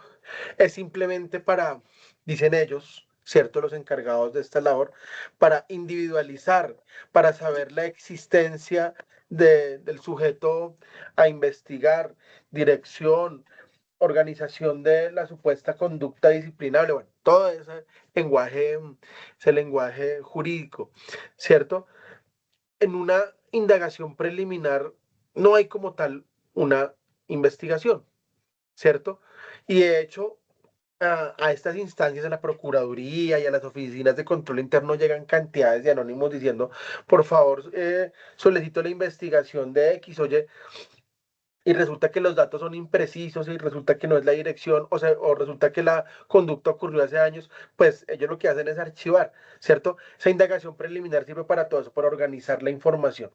es simplemente para, dicen ellos, ¿cierto? Los encargados de esta labor, para individualizar, para saber la existencia del sujeto a investigar, dirección, organización de la supuesta conducta disciplinable, bueno, todo ese lenguaje jurídico, ¿cierto? En una indagación preliminar no hay como tal una investigación, ¿cierto? Y de hecho, a estas instancias, a la Procuraduría y a las oficinas de control interno llegan cantidades de anónimos diciendo, por favor, solicito la investigación de X, oye, y resulta que los datos son imprecisos y resulta que no es la dirección, o resulta que la conducta ocurrió hace años, pues ellos lo que hacen es archivar, ¿cierto? Esa indagación preliminar sirve para todo eso, para organizar la información.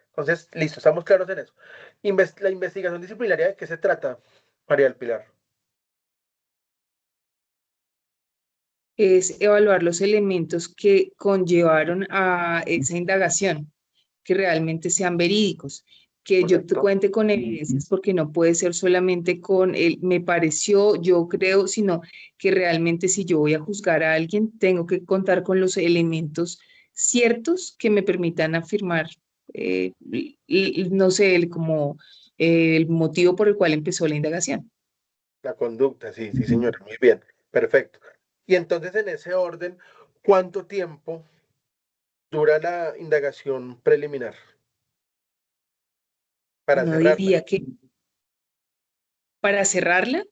Entonces, listo, estamos claros en eso. La investigación disciplinaria, ¿de qué se trata, María del Pilar? es evaluar los elementos que conllevaron a esa indagación, que realmente sean verídicos, que yo te Correcto. cuente con evidencias, porque no puede ser solamente con el me pareció, yo creo, sino que realmente si yo voy a juzgar a alguien, tengo que contar con los elementos ciertos que me permitan afirmar, no sé, el motivo por el cual empezó la indagación. La conducta, sí, sí, señora, muy bien, perfecto. Y entonces, en ese orden, ¿cuánto tiempo dura la indagación preliminar para No cerrarla? diría que para cerrarla,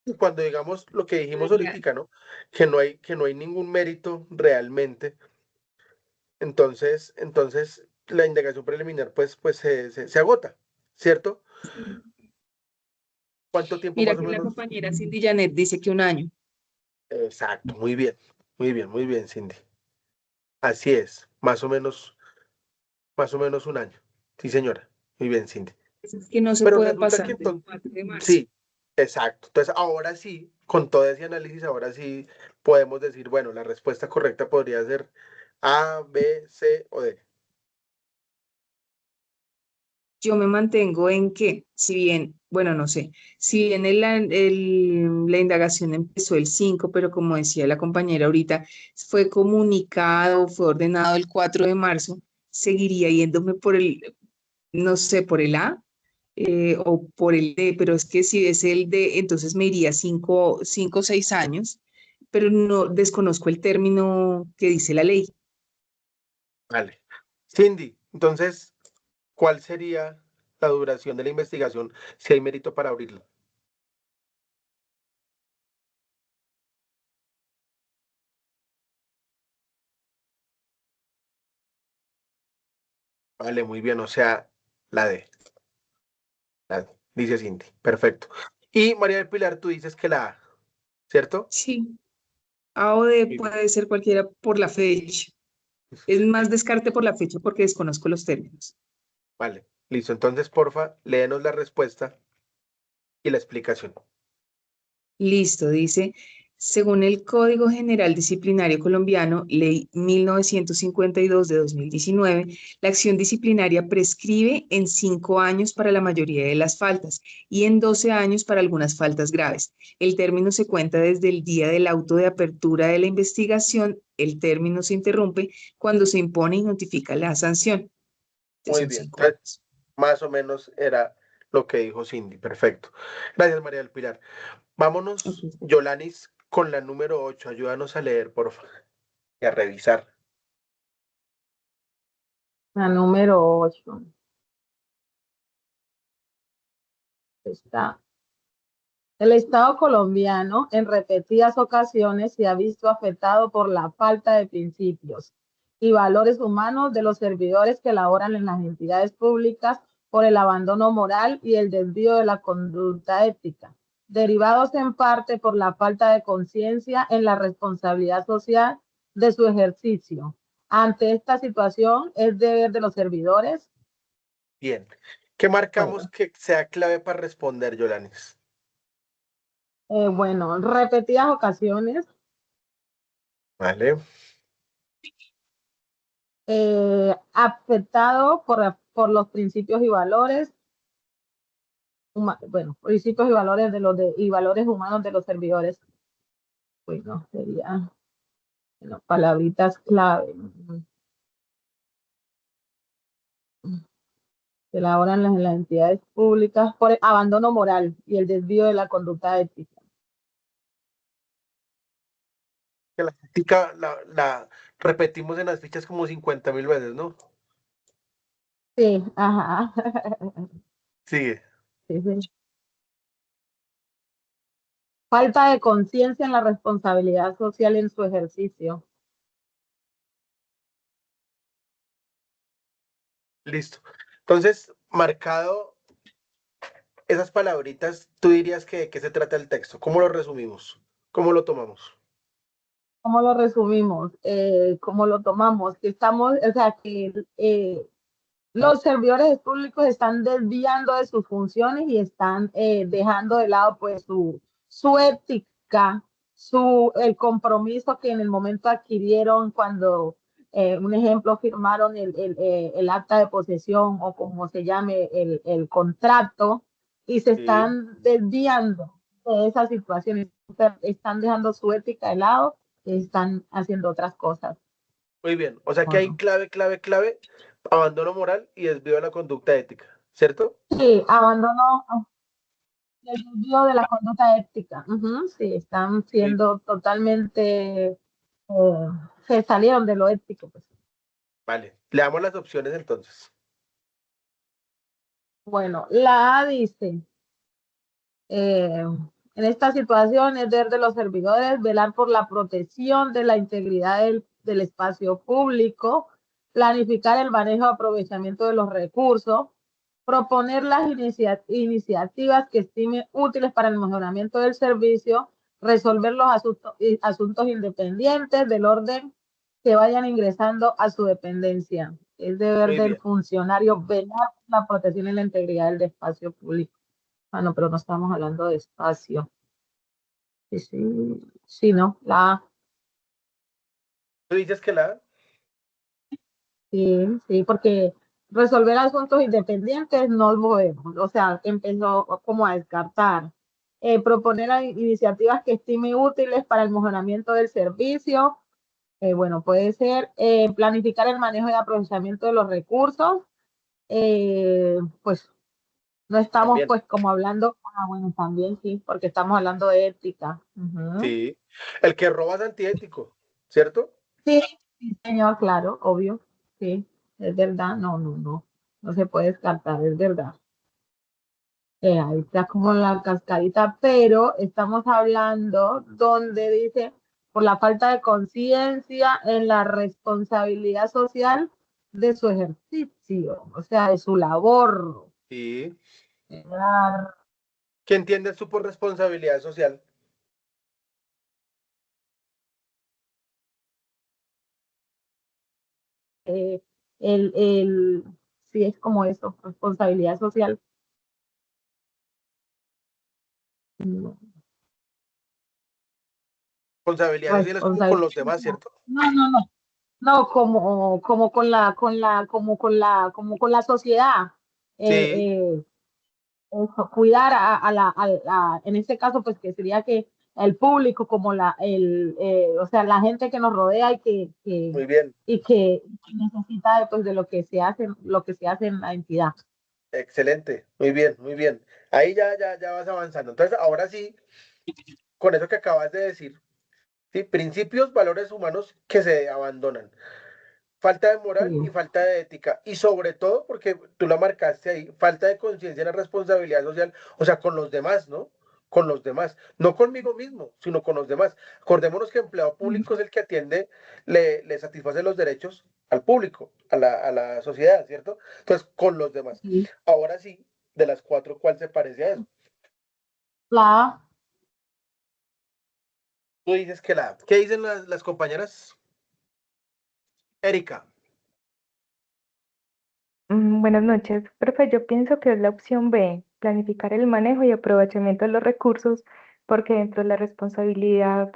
Y cuando digamos lo que yo dijimos diría, ahorita, ¿no? Que no hay ningún mérito realmente. Entonces la indagación preliminar, pues se agota, ¿cierto? ¿Cuánto tiempo mira más o que la menos? compañera Cindy Janet dice que un año. Exacto, muy bien, muy bien, muy bien, Cindy. Así es, más o menos un año. Sí, señora. Muy bien, Cindy. Es que no se Pero puede resulta pasar que del entonces, 4 de marzo. sí, exacto. Entonces, ahora sí, con todo ese análisis, ahora sí podemos decir, bueno, la respuesta correcta podría ser A, B, C o D. Yo me mantengo en que, si bien, bueno, no sé, si bien la indagación empezó el 5, pero como decía la compañera ahorita, fue comunicado, fue ordenado el 4 de marzo, seguiría yéndome por no sé, por el A o por el D, pero es que si es el D, entonces me iría 5 o 6 años, pero no desconozco el término que dice la ley. Vale. Cindy, entonces, ¿cuál sería la duración de la investigación si hay mérito para abrirla? Vale, muy bien, o sea, la D. La D, dice Cindy. Perfecto. Y María del Pilar, tú dices que la A, ¿cierto? Sí, A o D Muy bien. puede ser cualquiera por la fecha. Es más descarte por la fecha porque desconozco los términos. Vale, listo. Entonces, porfa, léenos la respuesta y la explicación. Listo, dice, según el Código General Disciplinario Colombiano, Ley 1952 de 2019, la acción disciplinaria prescribe en 5 años para la mayoría de las faltas y en 12 años para algunas faltas graves. El término se cuenta desde el día del auto de apertura de la investigación. El término se interrumpe cuando se impone y notifica la sanción. Muy Son bien. 5 Entonces, años. más o menos era lo que dijo Cindy. Perfecto. Gracias, María del Pilar. Vámonos, Ok. Yolanis, con la número 8. Ayúdanos a leer, por favor, y a revisar. La número 8 está. El Estado colombiano en repetidas ocasiones se ha visto afectado por la falta de principios y valores humanos de los servidores que laboran en las entidades públicas, por el abandono moral y el desvío de la conducta ética, derivados en parte por la falta de conciencia en la responsabilidad social de su ejercicio. Ante esta situación, es deber de los servidores. Bien. ¿Qué marcamos Bueno, que sea clave para responder, Yolanis? bueno, repetidas ocasiones, Vale. afectado por los principios y valores, bueno, principios y valores y valores humanos de los servidores. Bueno, sería, bueno, palabritas clave. Que elaboran en las entidades públicas por el abandono moral y el desvío de la conducta ética. Que la ética la repetimos en las fichas como 50.000 veces, ¿no? Sí, ajá. Sigue. Sí, sí. Falta de conciencia en la responsabilidad social en su ejercicio. Listo. Entonces, marcado esas palabritas, tú dirías que de qué se trata el texto. ¿Cómo lo resumimos? ¿Cómo lo tomamos? ¿Cómo lo resumimos? ¿Cómo lo tomamos? Que estamos, o sea, que los servidores públicos están desviando de sus funciones y están dejando de lado pues su ética, el compromiso que en el momento adquirieron cuando, un ejemplo, firmaron el acta de posesión o como se llame el contrato, y se Sí. están desviando de esas situaciones, están dejando su ética de lado y están haciendo otras cosas. Muy bien. O sea que hay Bueno. clave, abandono moral y desvío de la conducta ética, ¿cierto? Sí, abandono, el desvío de la conducta ética. Ujú, sí, están Muy siendo totalmente, se salieron de lo ético, pues. vale. Le damos las opciones entonces. Bueno, la A dice, en esta situación es deber de los servidores velar por la protección de la integridad del espacio público, planificar el manejo y aprovechamiento de los recursos, proponer las iniciativas que estime útiles para el mejoramiento del servicio, resolver los asuntos independientes del orden que vayan ingresando a su dependencia. Es deber Muy del bien. funcionario velar por la protección y la integridad del espacio público. Ah, no, pero no estamos hablando de espacio. Sí, sí, sí, no, la A. Tú dices que la Sí, sí, porque resolver asuntos independientes no podemos, o sea, empezó como a descartar. Proponer iniciativas que estime útiles para el mejoramiento del servicio, bueno, puede ser planificar el manejo y aprovechamiento de los recursos, pues no estamos también. pues como hablando, bueno, también sí, porque estamos hablando de ética. Ujú. Sí. El que roba es antiético, ¿cierto? Sí, sí, señor, claro, obvio, sí, es verdad, no, no, no, no se puede descartar, es verdad. Ahí está como la cascadita, pero estamos hablando donde dice por la falta de conciencia en la responsabilidad social de su ejercicio, o sea, de su labor. Sí. Era, ¿Qué entiendes tú por responsabilidad social? eh, el, sí, es como eso, responsabilidad social. No. Responsabilidad social es como con los demás, ¿cierto? No, como con la sociedad. Sí, Cuidar en este caso, pues que sería que el público, como o sea, la gente que nos rodea muy bien, y que necesita pues, de lo que se hace en la entidad. excelente, muy bien, muy bien. Ahí ya vas avanzando. Entonces, ahora sí, con eso que acabas de decir, ¿sí? Principios, valores humanos que se abandonan. Falta de Sí. moral y falta de ética. Y sobre todo, porque tú la marcaste ahí, falta de conciencia en la responsabilidad social, o sea, con los demás, ¿no? Con los demás. No conmigo mismo, sino con los demás. Acordémonos que empleado público es el que atiende, le satisface los derechos al público, a la sociedad, ¿cierto? Entonces, con los demás. Sí. Ahora sí, de las cuatro, ¿cuál se parece a eso? La, Tú dices que la... ¿Qué dicen las compañeras? Erika. Buenas noches, profe. Yo pienso que es la opción B, planificar el manejo y aprovechamiento de los recursos, porque dentro de la responsabilidad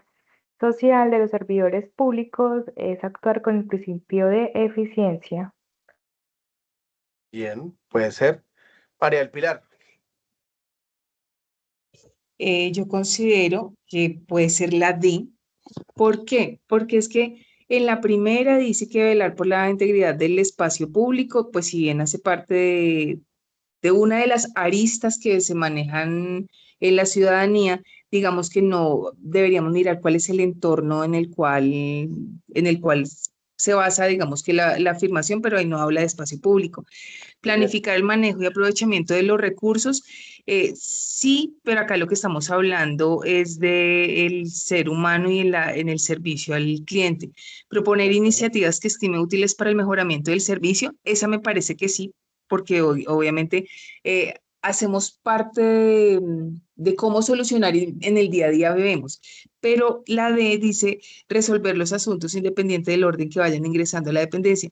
social de los servidores públicos es actuar con el principio de eficiencia. Bien, puede ser. María del Pilar. Yo considero que puede ser la D. ¿Por qué? Porque es que en la primera dice que velar por la integridad del espacio público, pues si bien hace parte de una de las aristas que se manejan en la ciudadanía, digamos que no deberíamos mirar cuál es el entorno en el cual se basa, digamos que la afirmación, pero ahí no habla de espacio público. Planificar el manejo y aprovechamiento de los recursos, sí, pero acá lo que estamos hablando es del ser humano y en el servicio al cliente. Proponer iniciativas que estime útiles para el mejoramiento del servicio, esa me parece que sí, porque obviamente hacemos parte de cómo solucionar y en el día a día vivimos. Pero la D dice resolver los asuntos independiente del orden que vayan ingresando a la dependencia.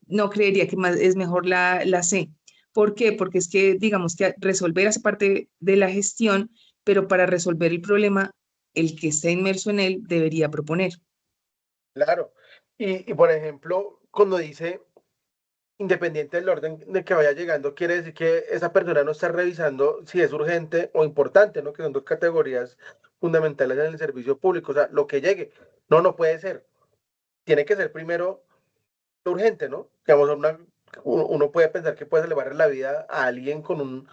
No creería que más, es mejor la C. ¿Por qué? Porque es que digamos que resolver hace parte de la gestión, pero para resolver el problema, el que está inmerso en él debería proponer. Claro. Y por ejemplo, cuando dice independiente del orden de que vaya llegando, quiere decir que esa persona no está revisando si es urgente o importante, ¿no? Que son dos categorías fundamentales en el servicio público. O sea, lo que llegue. No, no puede ser. Tiene que ser primero lo urgente, ¿no? Digamos, uno puede pensar que puede salvar la vida a alguien con un,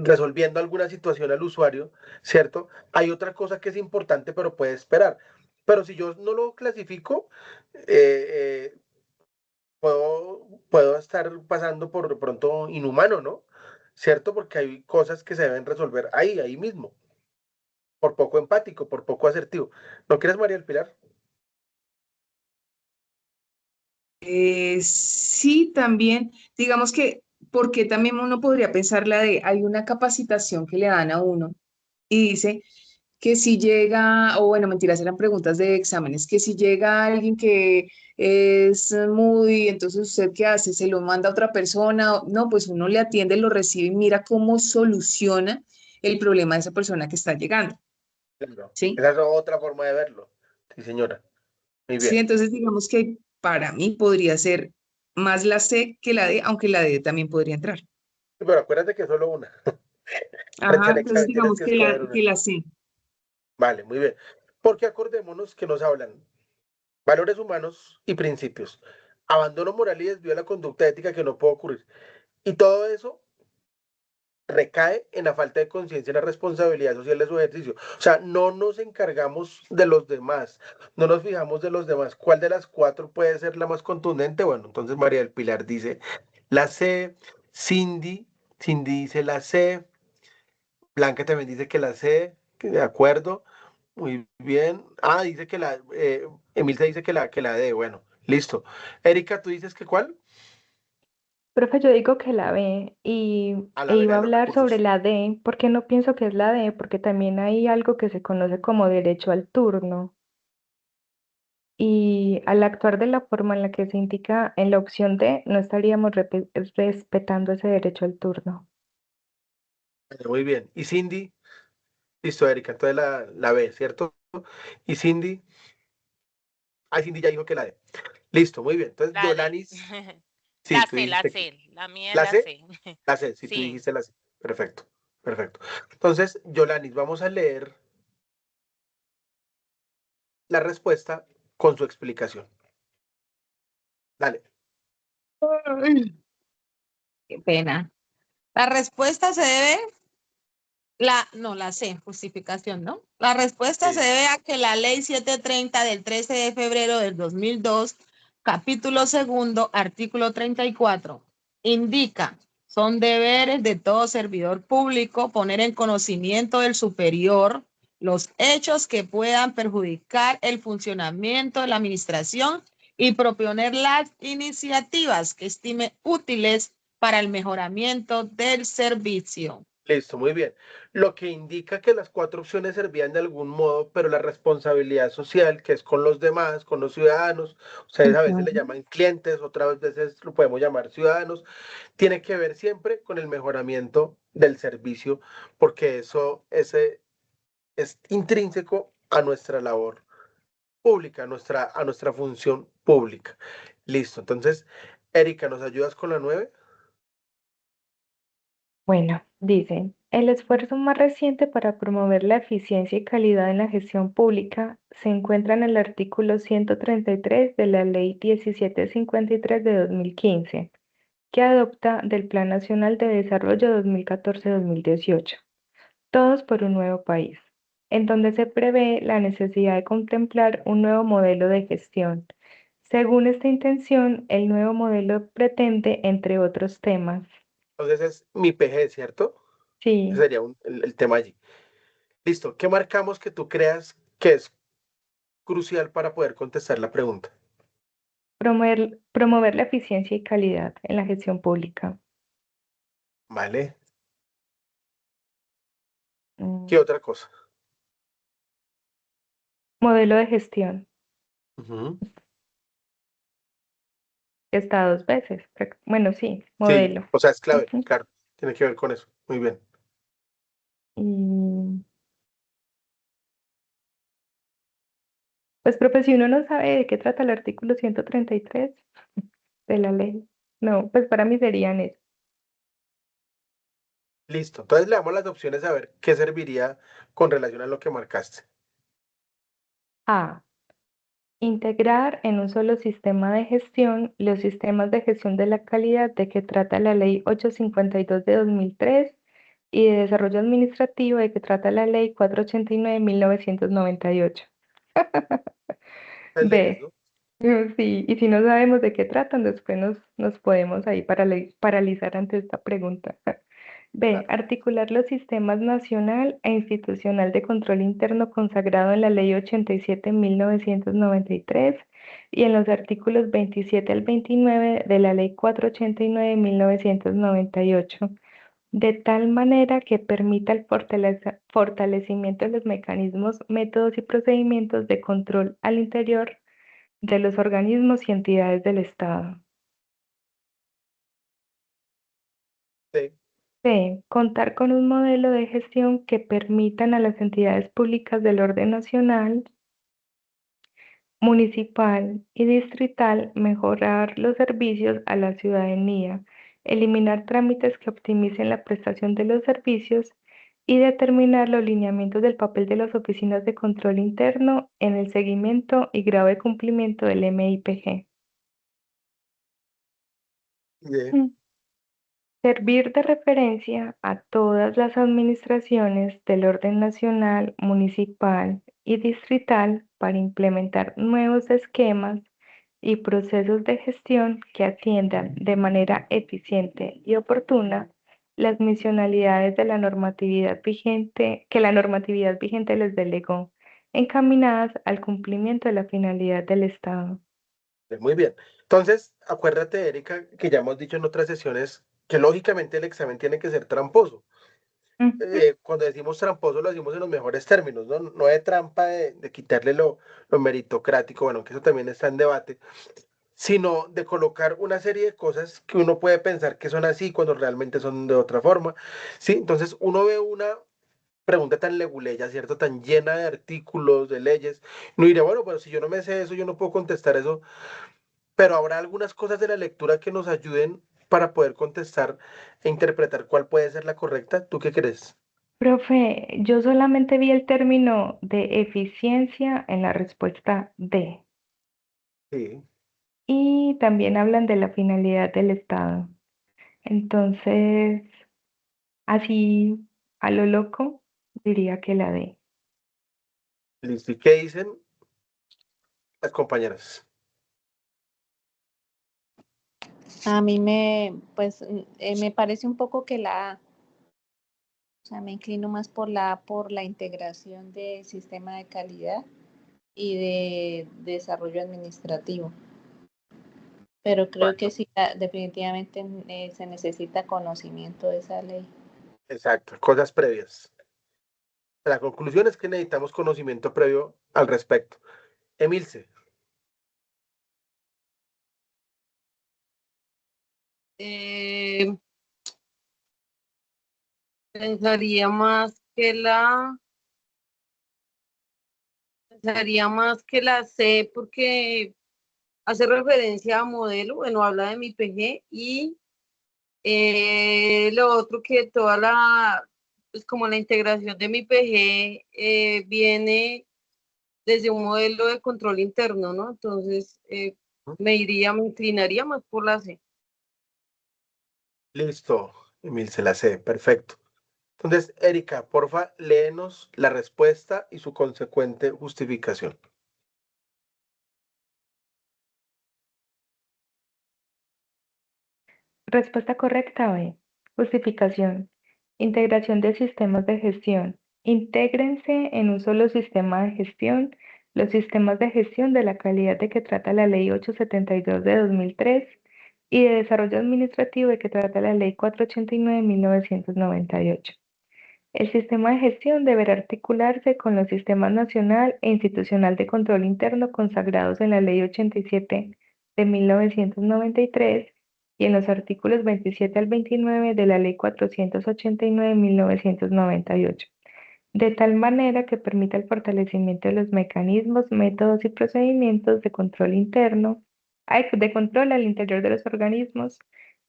resolviendo alguna situación al usuario, ¿cierto? Hay otra cosa que es importante, pero puede esperar. Pero si yo no lo clasifico, eh, puedo estar pasando por de pronto inhumano, ¿no? ¿Cierto? Porque hay cosas que se deben resolver ahí mismo, por poco empático, por poco asertivo. ¿No crees, María del Pilar? Sí, también, digamos que, porque también uno podría pensar la de, hay una capacitación que le dan a uno y dice que si llega, o bueno, mentiras, eran preguntas de exámenes, que si llega alguien que es muy, entonces usted qué hace, se lo manda a otra persona, no, pues uno le atiende, lo recibe y mira cómo soluciona el problema de esa persona que está llegando, Claro. ¿sí? Esa es otra forma de verlo. Sí, señora. Muy Sí, bien. entonces digamos que para mí podría ser más la C que la D, aunque la D también podría entrar. Pero acuérdate que es solo una. Frente Ajá, al entonces examen tienes digamos que que la, escoger una. que la C. Vale, muy bien. Porque acordémonos que nos hablan valores humanos y principios. Abandono moral y desvío de la conducta ética que no puede ocurrir. Y todo eso recae en la falta de conciencia y la responsabilidad social de su ejercicio. O sea, no nos encargamos de los demás, no nos fijamos de los demás. ¿Cuál de las cuatro puede ser la más contundente? Bueno, entonces María del Pilar dice la C, Cindy dice la C, Blanca también dice que la C, que de acuerdo, muy bien. Ah, dice que Emilce dice que la D, bueno, listo. Erika, ¿tú dices que cuál? Profe, yo digo que la B A e la iba vera a de los hablar sobre recursos. la D. ¿Por qué no pienso que es la D? Porque también hay algo que se conoce como derecho al turno. Y al actuar de la forma en la que se indica en la opción D, no estaríamos respetando ese derecho al turno. Muy bien. ¿Y Cindy? Listo, Erika, entonces la B, ¿cierto? Y Cindy, Cindy ya dijo que la D. Listo, muy bien. Entonces, La D. Yolanis, sí, tú La dijiste C. La mía es la la C, C. la C, sí, tú Sí. dijiste la C. Perfecto, perfecto. Entonces, Yolanis, vamos a leer la respuesta con su explicación. Dale. Ay, qué pena. La respuesta se debe, la C, justificación, ¿no? La respuesta se Sí. debe a que la ley 730 del 13 de febrero del 2002, capítulo segundo, artículo 34, indica, son deberes de todo servidor público poner en conocimiento del superior los hechos que puedan perjudicar el funcionamiento de la administración y proponer las iniciativas que estime útiles para el mejoramiento del servicio. Listo, muy bien. Lo que indica que las cuatro opciones servían de algún modo, pero la responsabilidad social, que es con los demás, con los ciudadanos, ustedes a veces le llaman clientes, otras veces lo podemos llamar ciudadanos, tiene que ver siempre con el mejoramiento del servicio, porque ese es intrínseco a nuestra labor pública, a nuestra función pública. Listo, entonces, Erika, ¿nos ayudas con la 9? Bueno, dice, el esfuerzo más reciente para promover la eficiencia y calidad en la gestión pública se encuentra en el artículo 133 de la Ley 1753 de 2015, que adopta del Plan Nacional de Desarrollo 2014-2018, Todos por un Nuevo País, en donde se prevé la necesidad de contemplar un nuevo modelo de gestión. Según esta intención, el nuevo modelo pretende, entre otros temas, Entonces es mi PG, ¿cierto? Ese sí, sería el tema allí. Listo, ¿qué marcamos que tú creas que es crucial para poder contestar la pregunta? promover la eficiencia y calidad en la gestión pública. ¿Vale? ¿Qué Mm, otra cosa? Modelo de gestión, Ujú. que está dos veces. Bueno, sí, Sí, modelo. o sea, es clave, Ujú. claro, tiene que ver con eso. Muy bien. Y, pues, profe, si uno no sabe de qué trata el artículo 133 de la ley, no, pues para mí serían eso. Listo, entonces le damos las opciones a ver qué serviría con relación a lo que marcaste. A. Integrar en un solo sistema de gestión los sistemas de gestión de la calidad de que trata la Ley 852 de 2003 y de desarrollo administrativo de que trata la Ley 489 de 1998. Las leyes, B. ¿no? Sí, y si no sabemos de qué tratan, después nos podemos ahí paralizar ante esta pregunta. B. Claro. Articular los sistemas nacional e institucional de control interno consagrado en la Ley 87 de 1993 y en los artículos 27 al 29 de la Ley 489 de 1998, de tal manera que permita el fortalecimiento de los mecanismos, métodos y procedimientos de control al interior de los organismos y entidades del Estado. Sí, C. Contar con un modelo de gestión que permitan a las entidades públicas del orden nacional, municipal y distrital mejorar los servicios a la ciudadanía, eliminar trámites que optimicen la prestación de los servicios y determinar los lineamientos del papel de las oficinas de control interno en el seguimiento y grado de cumplimiento del MIPG. bien. Servir de referencia a todas las administraciones del orden nacional, municipal y distrital para implementar nuevos esquemas y procesos de gestión que atiendan de manera eficiente y oportuna las misionalidades de la normatividad vigente, que la normatividad vigente les delegó, encaminadas al cumplimiento de la finalidad del Estado. Muy bien. Entonces, acuérdate, Erika, que ya hemos dicho en otras sesiones que lógicamente el examen tiene que ser tramposo. Ujú. Cuando decimos tramposo lo decimos en los mejores términos, ¿no? No de trampa de quitarle lo meritocrático, bueno, que eso también está en debate, sino de colocar una serie de cosas que uno puede pensar que son así cuando realmente son de otra forma, ¿sí? Entonces uno ve pregunta tan leguleya, ¿cierto? Tan llena de artículos, de leyes. No diré, bueno, pero si yo no me sé eso, yo no puedo contestar eso. Pero habrá algunas cosas de la lectura que nos ayuden para poder contestar e interpretar cuál puede ser la correcta. ¿Tú qué crees? Profe, yo solamente vi el término de eficiencia en la respuesta D. Sí. Y también hablan de la finalidad del Estado. Entonces, así a lo loco, diría que la D. Listo. ¿Y qué dicen las compañeras? A mí me parece un poco que la A, o sea, me inclino más por la A por la integración de sistema de calidad y de desarrollo administrativo. Pero creo Bueno, que sí, definitivamente se necesita conocimiento de esa ley. exacto. Cosas previas. La conclusión es que necesitamos conocimiento previo al respecto. Emilce. Eh, pensaría más que la, pensaría más que la C porque hace referencia a modelo, bueno, habla de mi PG y lo otro que toda la, pues como la integración de mi PG viene desde un modelo de control interno, ¿no? Entonces, me inclinaría más por la C. Listo. Emilce, la sé. Perfecto. Entonces, Erika, porfa, léenos la respuesta y su consecuente justificación. Respuesta correcta B. Justificación. Integración de sistemas de gestión. Intégrense en un solo sistema de gestión los sistemas de gestión de la calidad de que trata la Ley 872 de 2003 y de desarrollo administrativo de que trata la Ley 489 de 1998. El sistema de gestión deberá articularse con los sistemas nacional e institucional de control interno consagrados en la Ley 87 de 1993 y en los artículos 27 al 29 de la Ley 489 de 1998, de tal manera que permita el fortalecimiento de los mecanismos, métodos y procedimientos de control interno, de control al interior de los organismos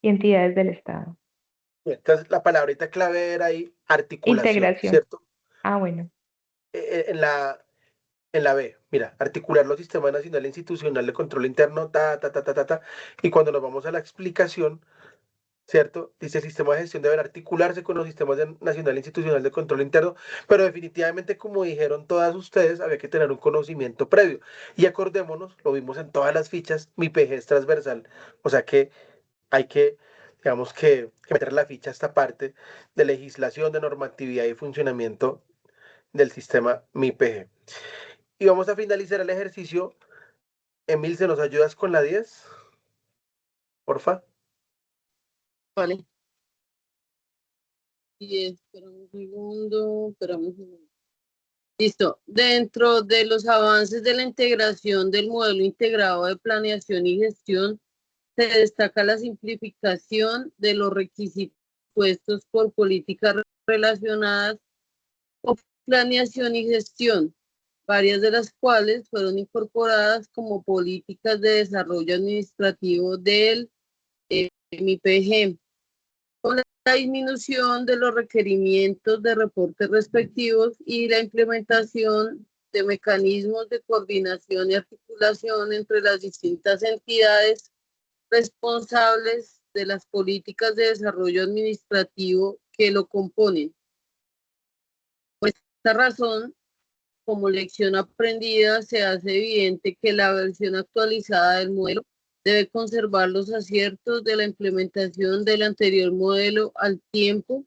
y entidades del Estado. Entonces, la palabrita clave era ahí articulación, Integración. ¿cierto? Ah, bueno. En la B, mira, articular los sistemas nacional e institucional de control interno, ta. Y cuando nos vamos a la explicación, ¿cierto? Dice el sistema de gestión debe articularse con los sistemas nacional e institucional de control interno, pero definitivamente, como dijeron todas ustedes, había que tener un conocimiento previo. Y acordémonos, lo vimos en todas las fichas, mi PG es transversal, o sea que hay que, digamos que meter la ficha a esta parte de legislación, de normatividad y funcionamiento del sistema MIPG. Y vamos a finalizar el ejercicio. Emil, ¿se nos ayudas con la 10? Porfa. Vale. Y espera un segundo, espérame un segundo. Listo. Dentro de los avances de la integración del modelo integrado de planeación y gestión, se destaca la simplificación de los requisitos puestos por políticas relacionadas con planeación y gestión, varias de las cuales fueron incorporadas como políticas de desarrollo administrativo del MIPG. Con la disminución de los requerimientos de reportes respectivos y la implementación de mecanismos de coordinación y articulación entre las distintas entidades responsables de las políticas de desarrollo administrativo que lo componen. Por esta razón, como lección aprendida, se hace evidente que la versión actualizada del modelo debe conservar los aciertos de la implementación del anterior modelo al tiempo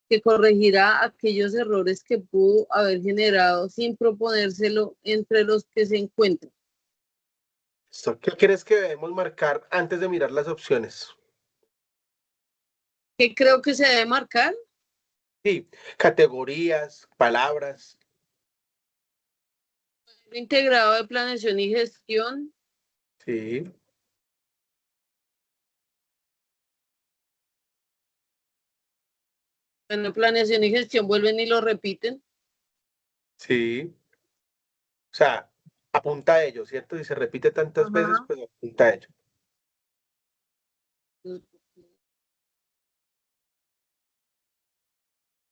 que corregirá aquellos errores que pudo haber generado sin proponérselo entre los que se encuentran. ¿Qué crees que debemos marcar antes de mirar las opciones? ¿Qué creo que se debe marcar? Sí, categorías, palabras. Integrado de planeación y gestión. Sí. Bueno, planeación y gestión vuelven y lo repiten. Sí. O sea, apunta a ello, ¿cierto? Si se repite tantas veces, Ajá. pues apunta a ello.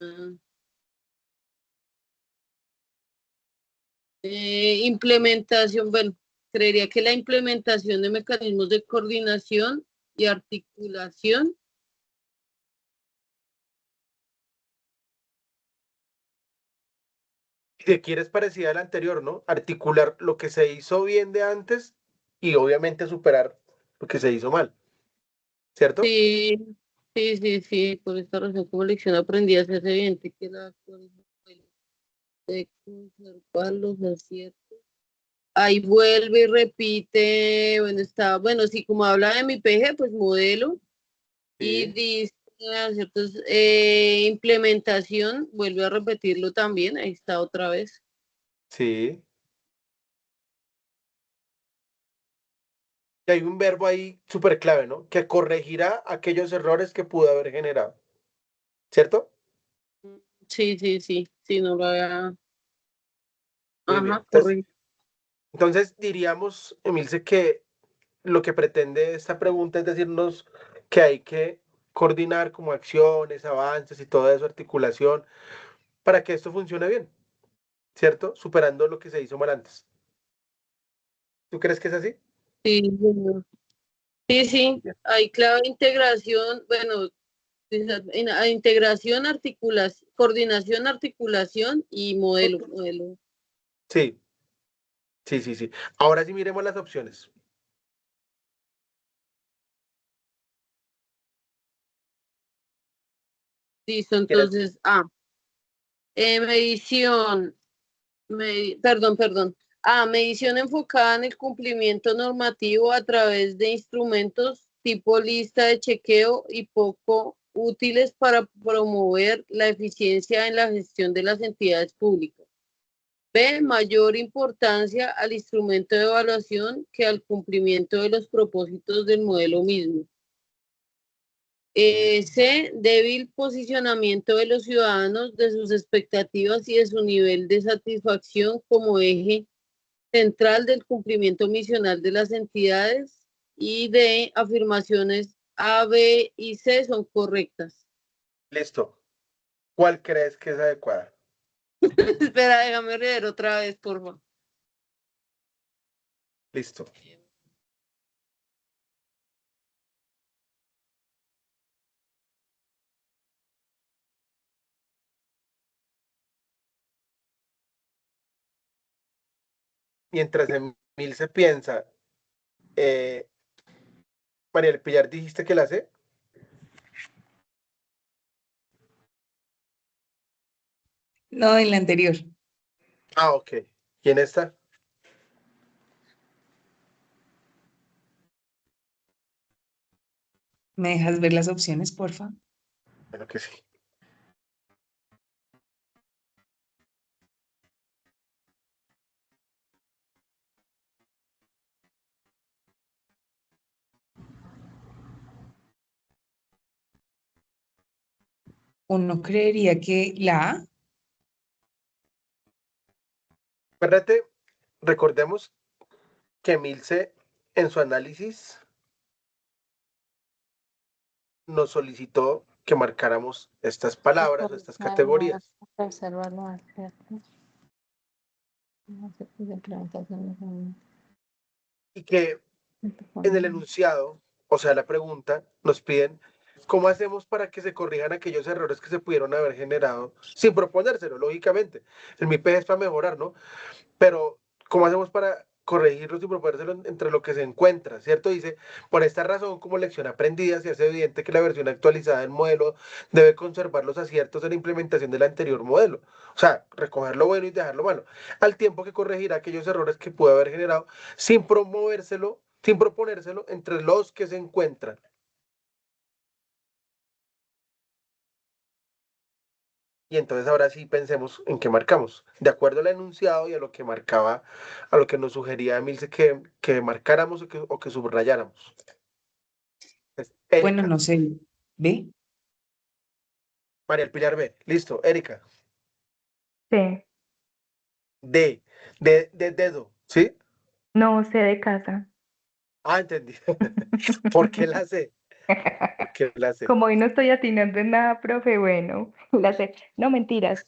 Ah. Implementación, bueno, creería que la implementación de mecanismos de coordinación y articulación. Si quieres parecida al anterior, ¿no? Articular lo que se hizo bien de antes y obviamente superar lo que se hizo mal, ¿cierto? Sí, sí, sí, sí, por esta razón como lección aprendida se hace evidente que la de conservar los aciertos. Ahí vuelve y repite, bueno, está, bueno, sí, como habla de mi PG, pues modelo, y Sí. dice aciertos, implementación, vuelve a repetirlo también, ahí está otra vez. Sí. Y hay un verbo ahí súper clave, ¿no? Que corregirá aquellos errores que pudo haber generado, ¿cierto? Sí, sí, sí, sí, no lo había, Muy bien. ajá, correcto. Entonces diríamos, Emilce, que lo que pretende esta pregunta es decirnos que hay que coordinar como acciones, avances y toda eso, articulación, para que esto funcione bien, ¿cierto? Superando lo que se hizo mal antes. ¿Tú crees que es así? Sí, señor. Sí, sí, Bien. hay clave de integración, bueno, integración, articulación, coordinación, articulación y modelo. Sí, sí, sí, sí. Ahora sí miremos las opciones. Listo, ¿Quieres? entonces, medición, perdón. Medición enfocada en el cumplimiento normativo a través de instrumentos tipo lista de chequeo y poco útiles para promover la eficiencia en la gestión de las entidades públicas. B, mayor importancia al instrumento de evaluación que al cumplimiento de los propósitos del modelo mismo. C, débil posicionamiento de los ciudadanos, de sus expectativas y de su nivel de satisfacción como eje central del cumplimiento misional de las entidades. Y D, afirmaciones A, B y C son correctas. Listo. ¿Cuál crees que es adecuada? Espera, déjame leer otra vez, por favor. Listo. Mientras Emil se piensa, eh, María del Pillar, dijiste que la sé. No, en la anterior. Ah, ok. ¿Quién está? ¿Me dejas ver las opciones, porfa? Bueno, que sí. Uno creería que la A. Espérate, recordemos que Milce en su análisis nos solicitó que marcáramos estas palabras o estas categorías y que en el enunciado, o sea, la pregunta, nos piden cómo hacemos para que se corrijan aquellos errores que se pudieron haber generado sin proponérselo, lógicamente. El MIPE es para mejorar, ¿no? Pero ¿cómo hacemos para corregirlos y proponérselo entre lo que se encuentra, ¿cierto? Dice, por esta razón, como lección aprendida, se hace evidente que la versión actualizada del modelo debe conservar los aciertos en la implementación del anterior modelo. O sea, recoger lo bueno y dejar lo malo, al tiempo que corregirá aquellos errores que pudo haber generado sin promovérselo, sin proponérselo entre los que se encuentran. Y entonces ahora sí pensemos en qué marcamos. De acuerdo al enunciado y a lo que marcaba, a lo que nos sugería Emilce que marcáramos o que subrayáramos. Bueno, Erika, no sé. ¿Ve? María del Pilar B. Listo. Erika. C. D. De dedo. ¿Sí? No, C de casa. Ah, entendí. ¿Por qué la C? ¿Por qué la C? Como hoy no estoy atinando en nada, profe, bueno, la C. No, mentiras.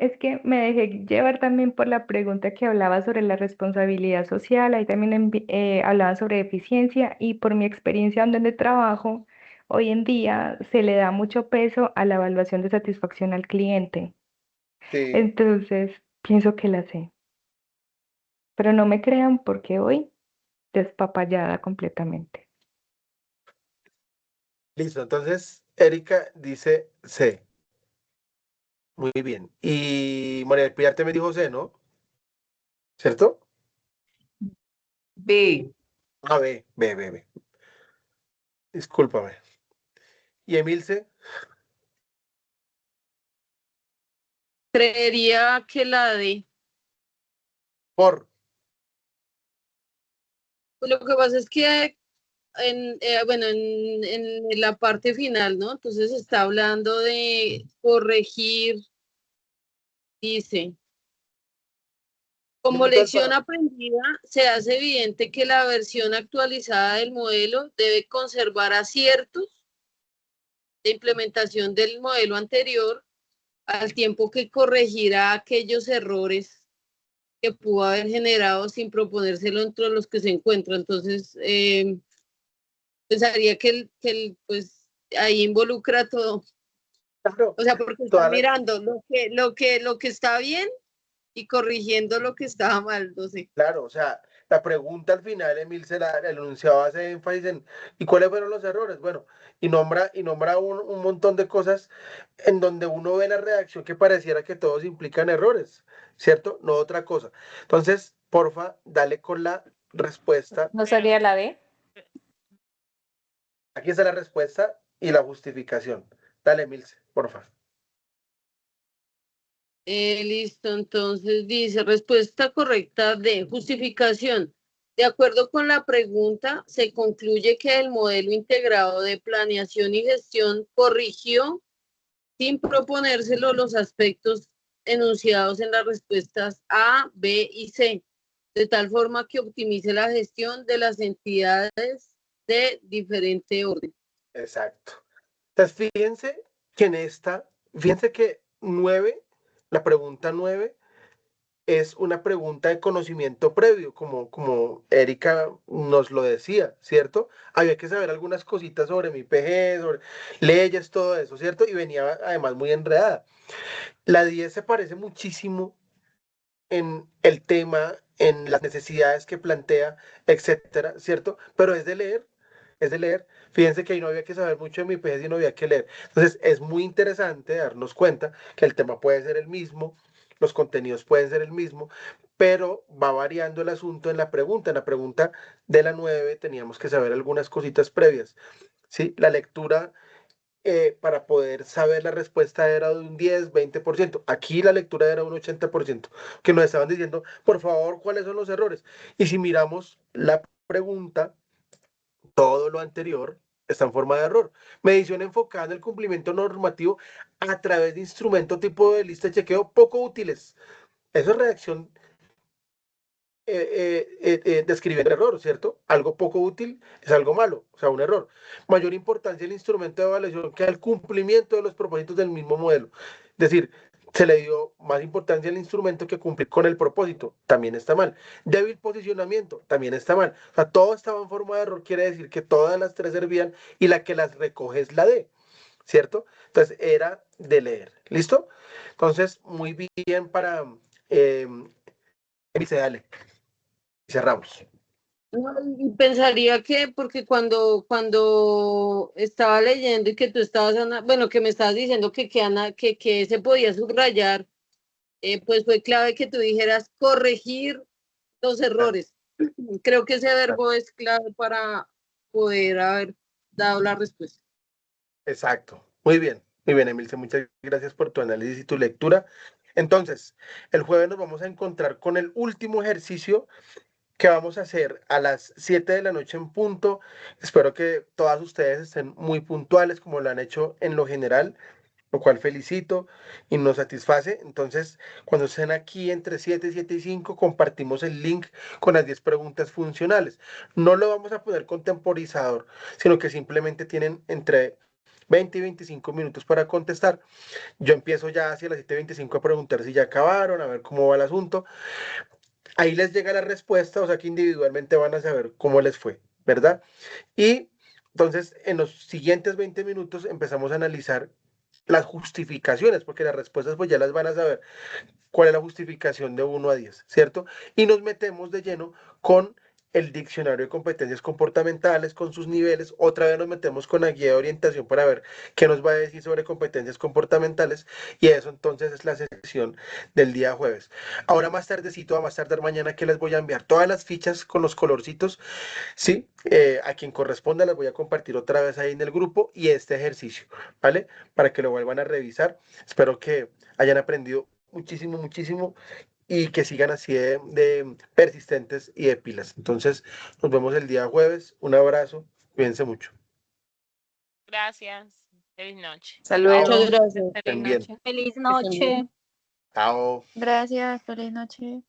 Es que me dejé llevar también por la pregunta que hablaba sobre la responsabilidad social, ahí también hablaba sobre eficiencia y por mi experiencia donde trabajo, hoy en día se le da mucho peso a la evaluación de satisfacción al cliente. Sí. Entonces, pienso que la sé, pero no me crean porque hoy despapallada completamente. Listo. Entonces, Erika dice C. Muy bien. Y María del Pilar me dijo C, ¿no? ¿Cierto? B. Ah, B, B, B, B. Discúlpame. ¿Y Emilce? Creería que la D. Por. Pues lo que pasa es que bueno, en la parte final, ¿no? Entonces está hablando de corregir, dice, como Limito el lección párrafo. aprendida, se hace evidente que la versión actualizada del modelo debe conservar aciertos de implementación del modelo anterior, al tiempo que corregirá aquellos errores que pudo haber generado sin proponérselo entre los que se encuentran. Entonces, pensaría pues ahí involucra todo. Claro. O sea, porque está Toda la- mirando lo que está bien y corrigiendo lo que estaba mal, no sé. Claro, o sea, la pregunta al final, Emilce, el enunciado hace énfasis en ¿y cuáles fueron los errores? Bueno, y nombra un montón de cosas en donde uno ve la redacción que pareciera que todos implican errores, ¿cierto? No otra cosa. Entonces, porfa, dale con la respuesta. ¿No sería la D? Aquí está la respuesta y la justificación. Dale, Emilce, porfa. Listo, entonces dice, respuesta correcta de justificación. De acuerdo con la pregunta, se concluye que el modelo integrado de planeación y gestión corrigió sin proponérselo los aspectos enunciados en las respuestas A, B y C, de tal forma que optimice la gestión de las entidades de diferente orden. Exacto. Entonces, fíjense que 9, la pregunta 9 es una pregunta de conocimiento previo, como Erika nos lo decía, ¿cierto? Había que saber algunas cositas sobre mi PG, sobre leyes, todo eso, ¿cierto? Y venía además muy enredada. La 10 se parece muchísimo en el tema, en las necesidades que plantea, etcétera, ¿cierto? Pero es de leer, es de leer. Fíjense que ahí no había que saber mucho de mi PG, sino había que leer. Entonces, es muy interesante darnos cuenta que el tema puede ser el mismo, los contenidos pueden ser el mismo, pero va variando el asunto en la pregunta. En la pregunta de la 9 teníamos que saber algunas cositas previas, ¿sí? La lectura para poder saber la respuesta era de un 10, 20%. Aquí la lectura era un 80%, que nos estaban diciendo, por favor, ¿cuáles son los errores? Y si miramos la pregunta, todo lo anterior está en forma de error. Medición enfocada en el cumplimiento normativo a través de instrumento tipo de lista de chequeo poco útiles. Eso es redacción describir el error, ¿cierto? Algo poco útil es algo malo, o sea, un error. Mayor importancia el instrumento de evaluación que al cumplimiento de los propósitos del mismo modelo. Es decir, se le dio más importancia al instrumento que cumplir con el propósito, también está mal. Débil posicionamiento, también está mal. O sea, todo estaba en forma de error, quiere decir que todas las tres servían y la que las recoge es la D, ¿cierto? Entonces era de leer, ¿listo? Entonces, muy bien para... dale. Cerramos. No, y pensaría que, porque cuando estaba leyendo y que tú estabas, bueno, que me estabas diciendo que se podía subrayar, pues fue clave que tú dijeras corregir los errores. Creo que ese verbo es clave para poder haber dado la respuesta. Exacto. Muy bien, Emilce. Muchas gracias por tu análisis y tu lectura. Entonces, el jueves nos vamos a encontrar con el último ejercicio que vamos a hacer a las 7 de la noche en punto. Espero que todas ustedes estén muy puntuales como lo han hecho en lo general, lo cual felicito y nos satisface. Entonces, cuando estén aquí entre 7, 7 y 5, compartimos el link con las 10 preguntas funcionales. No lo vamos a poner con temporizador, sino que simplemente tienen entre 20 y 25 minutos para contestar. Yo empiezo ya hacia las 7:25 a preguntar si ya acabaron, a ver cómo va el asunto. Ahí les llega la respuesta, o sea que individualmente van a saber cómo les fue, ¿verdad? Y entonces en los siguientes 20 minutos empezamos a analizar las justificaciones, porque las respuestas pues ya las van a saber cuál es la justificación de 1 a 10, ¿cierto? Y nos metemos de lleno con el diccionario de competencias comportamentales, con sus niveles. Otra vez nos metemos con la guía de orientación para ver qué nos va a decir sobre competencias comportamentales, y eso entonces es la sesión del día jueves. Ahora más tardecito, a más tardar mañana, que les voy a enviar todas las fichas con los colorcitos, ¿sí? A quien corresponda las voy a compartir otra vez ahí en el grupo, y este ejercicio, ¿vale? Para que lo vuelvan a revisar. Espero que hayan aprendido muchísimo, muchísimo, y que sigan así de persistentes y de pilas. Entonces, nos vemos el día jueves. Un abrazo. Cuídense mucho. Gracias. Feliz noche. Hasta luego. Muchas gracias. Estén bien. Feliz estén bien. noche. Chao. Gracias, feliz noche.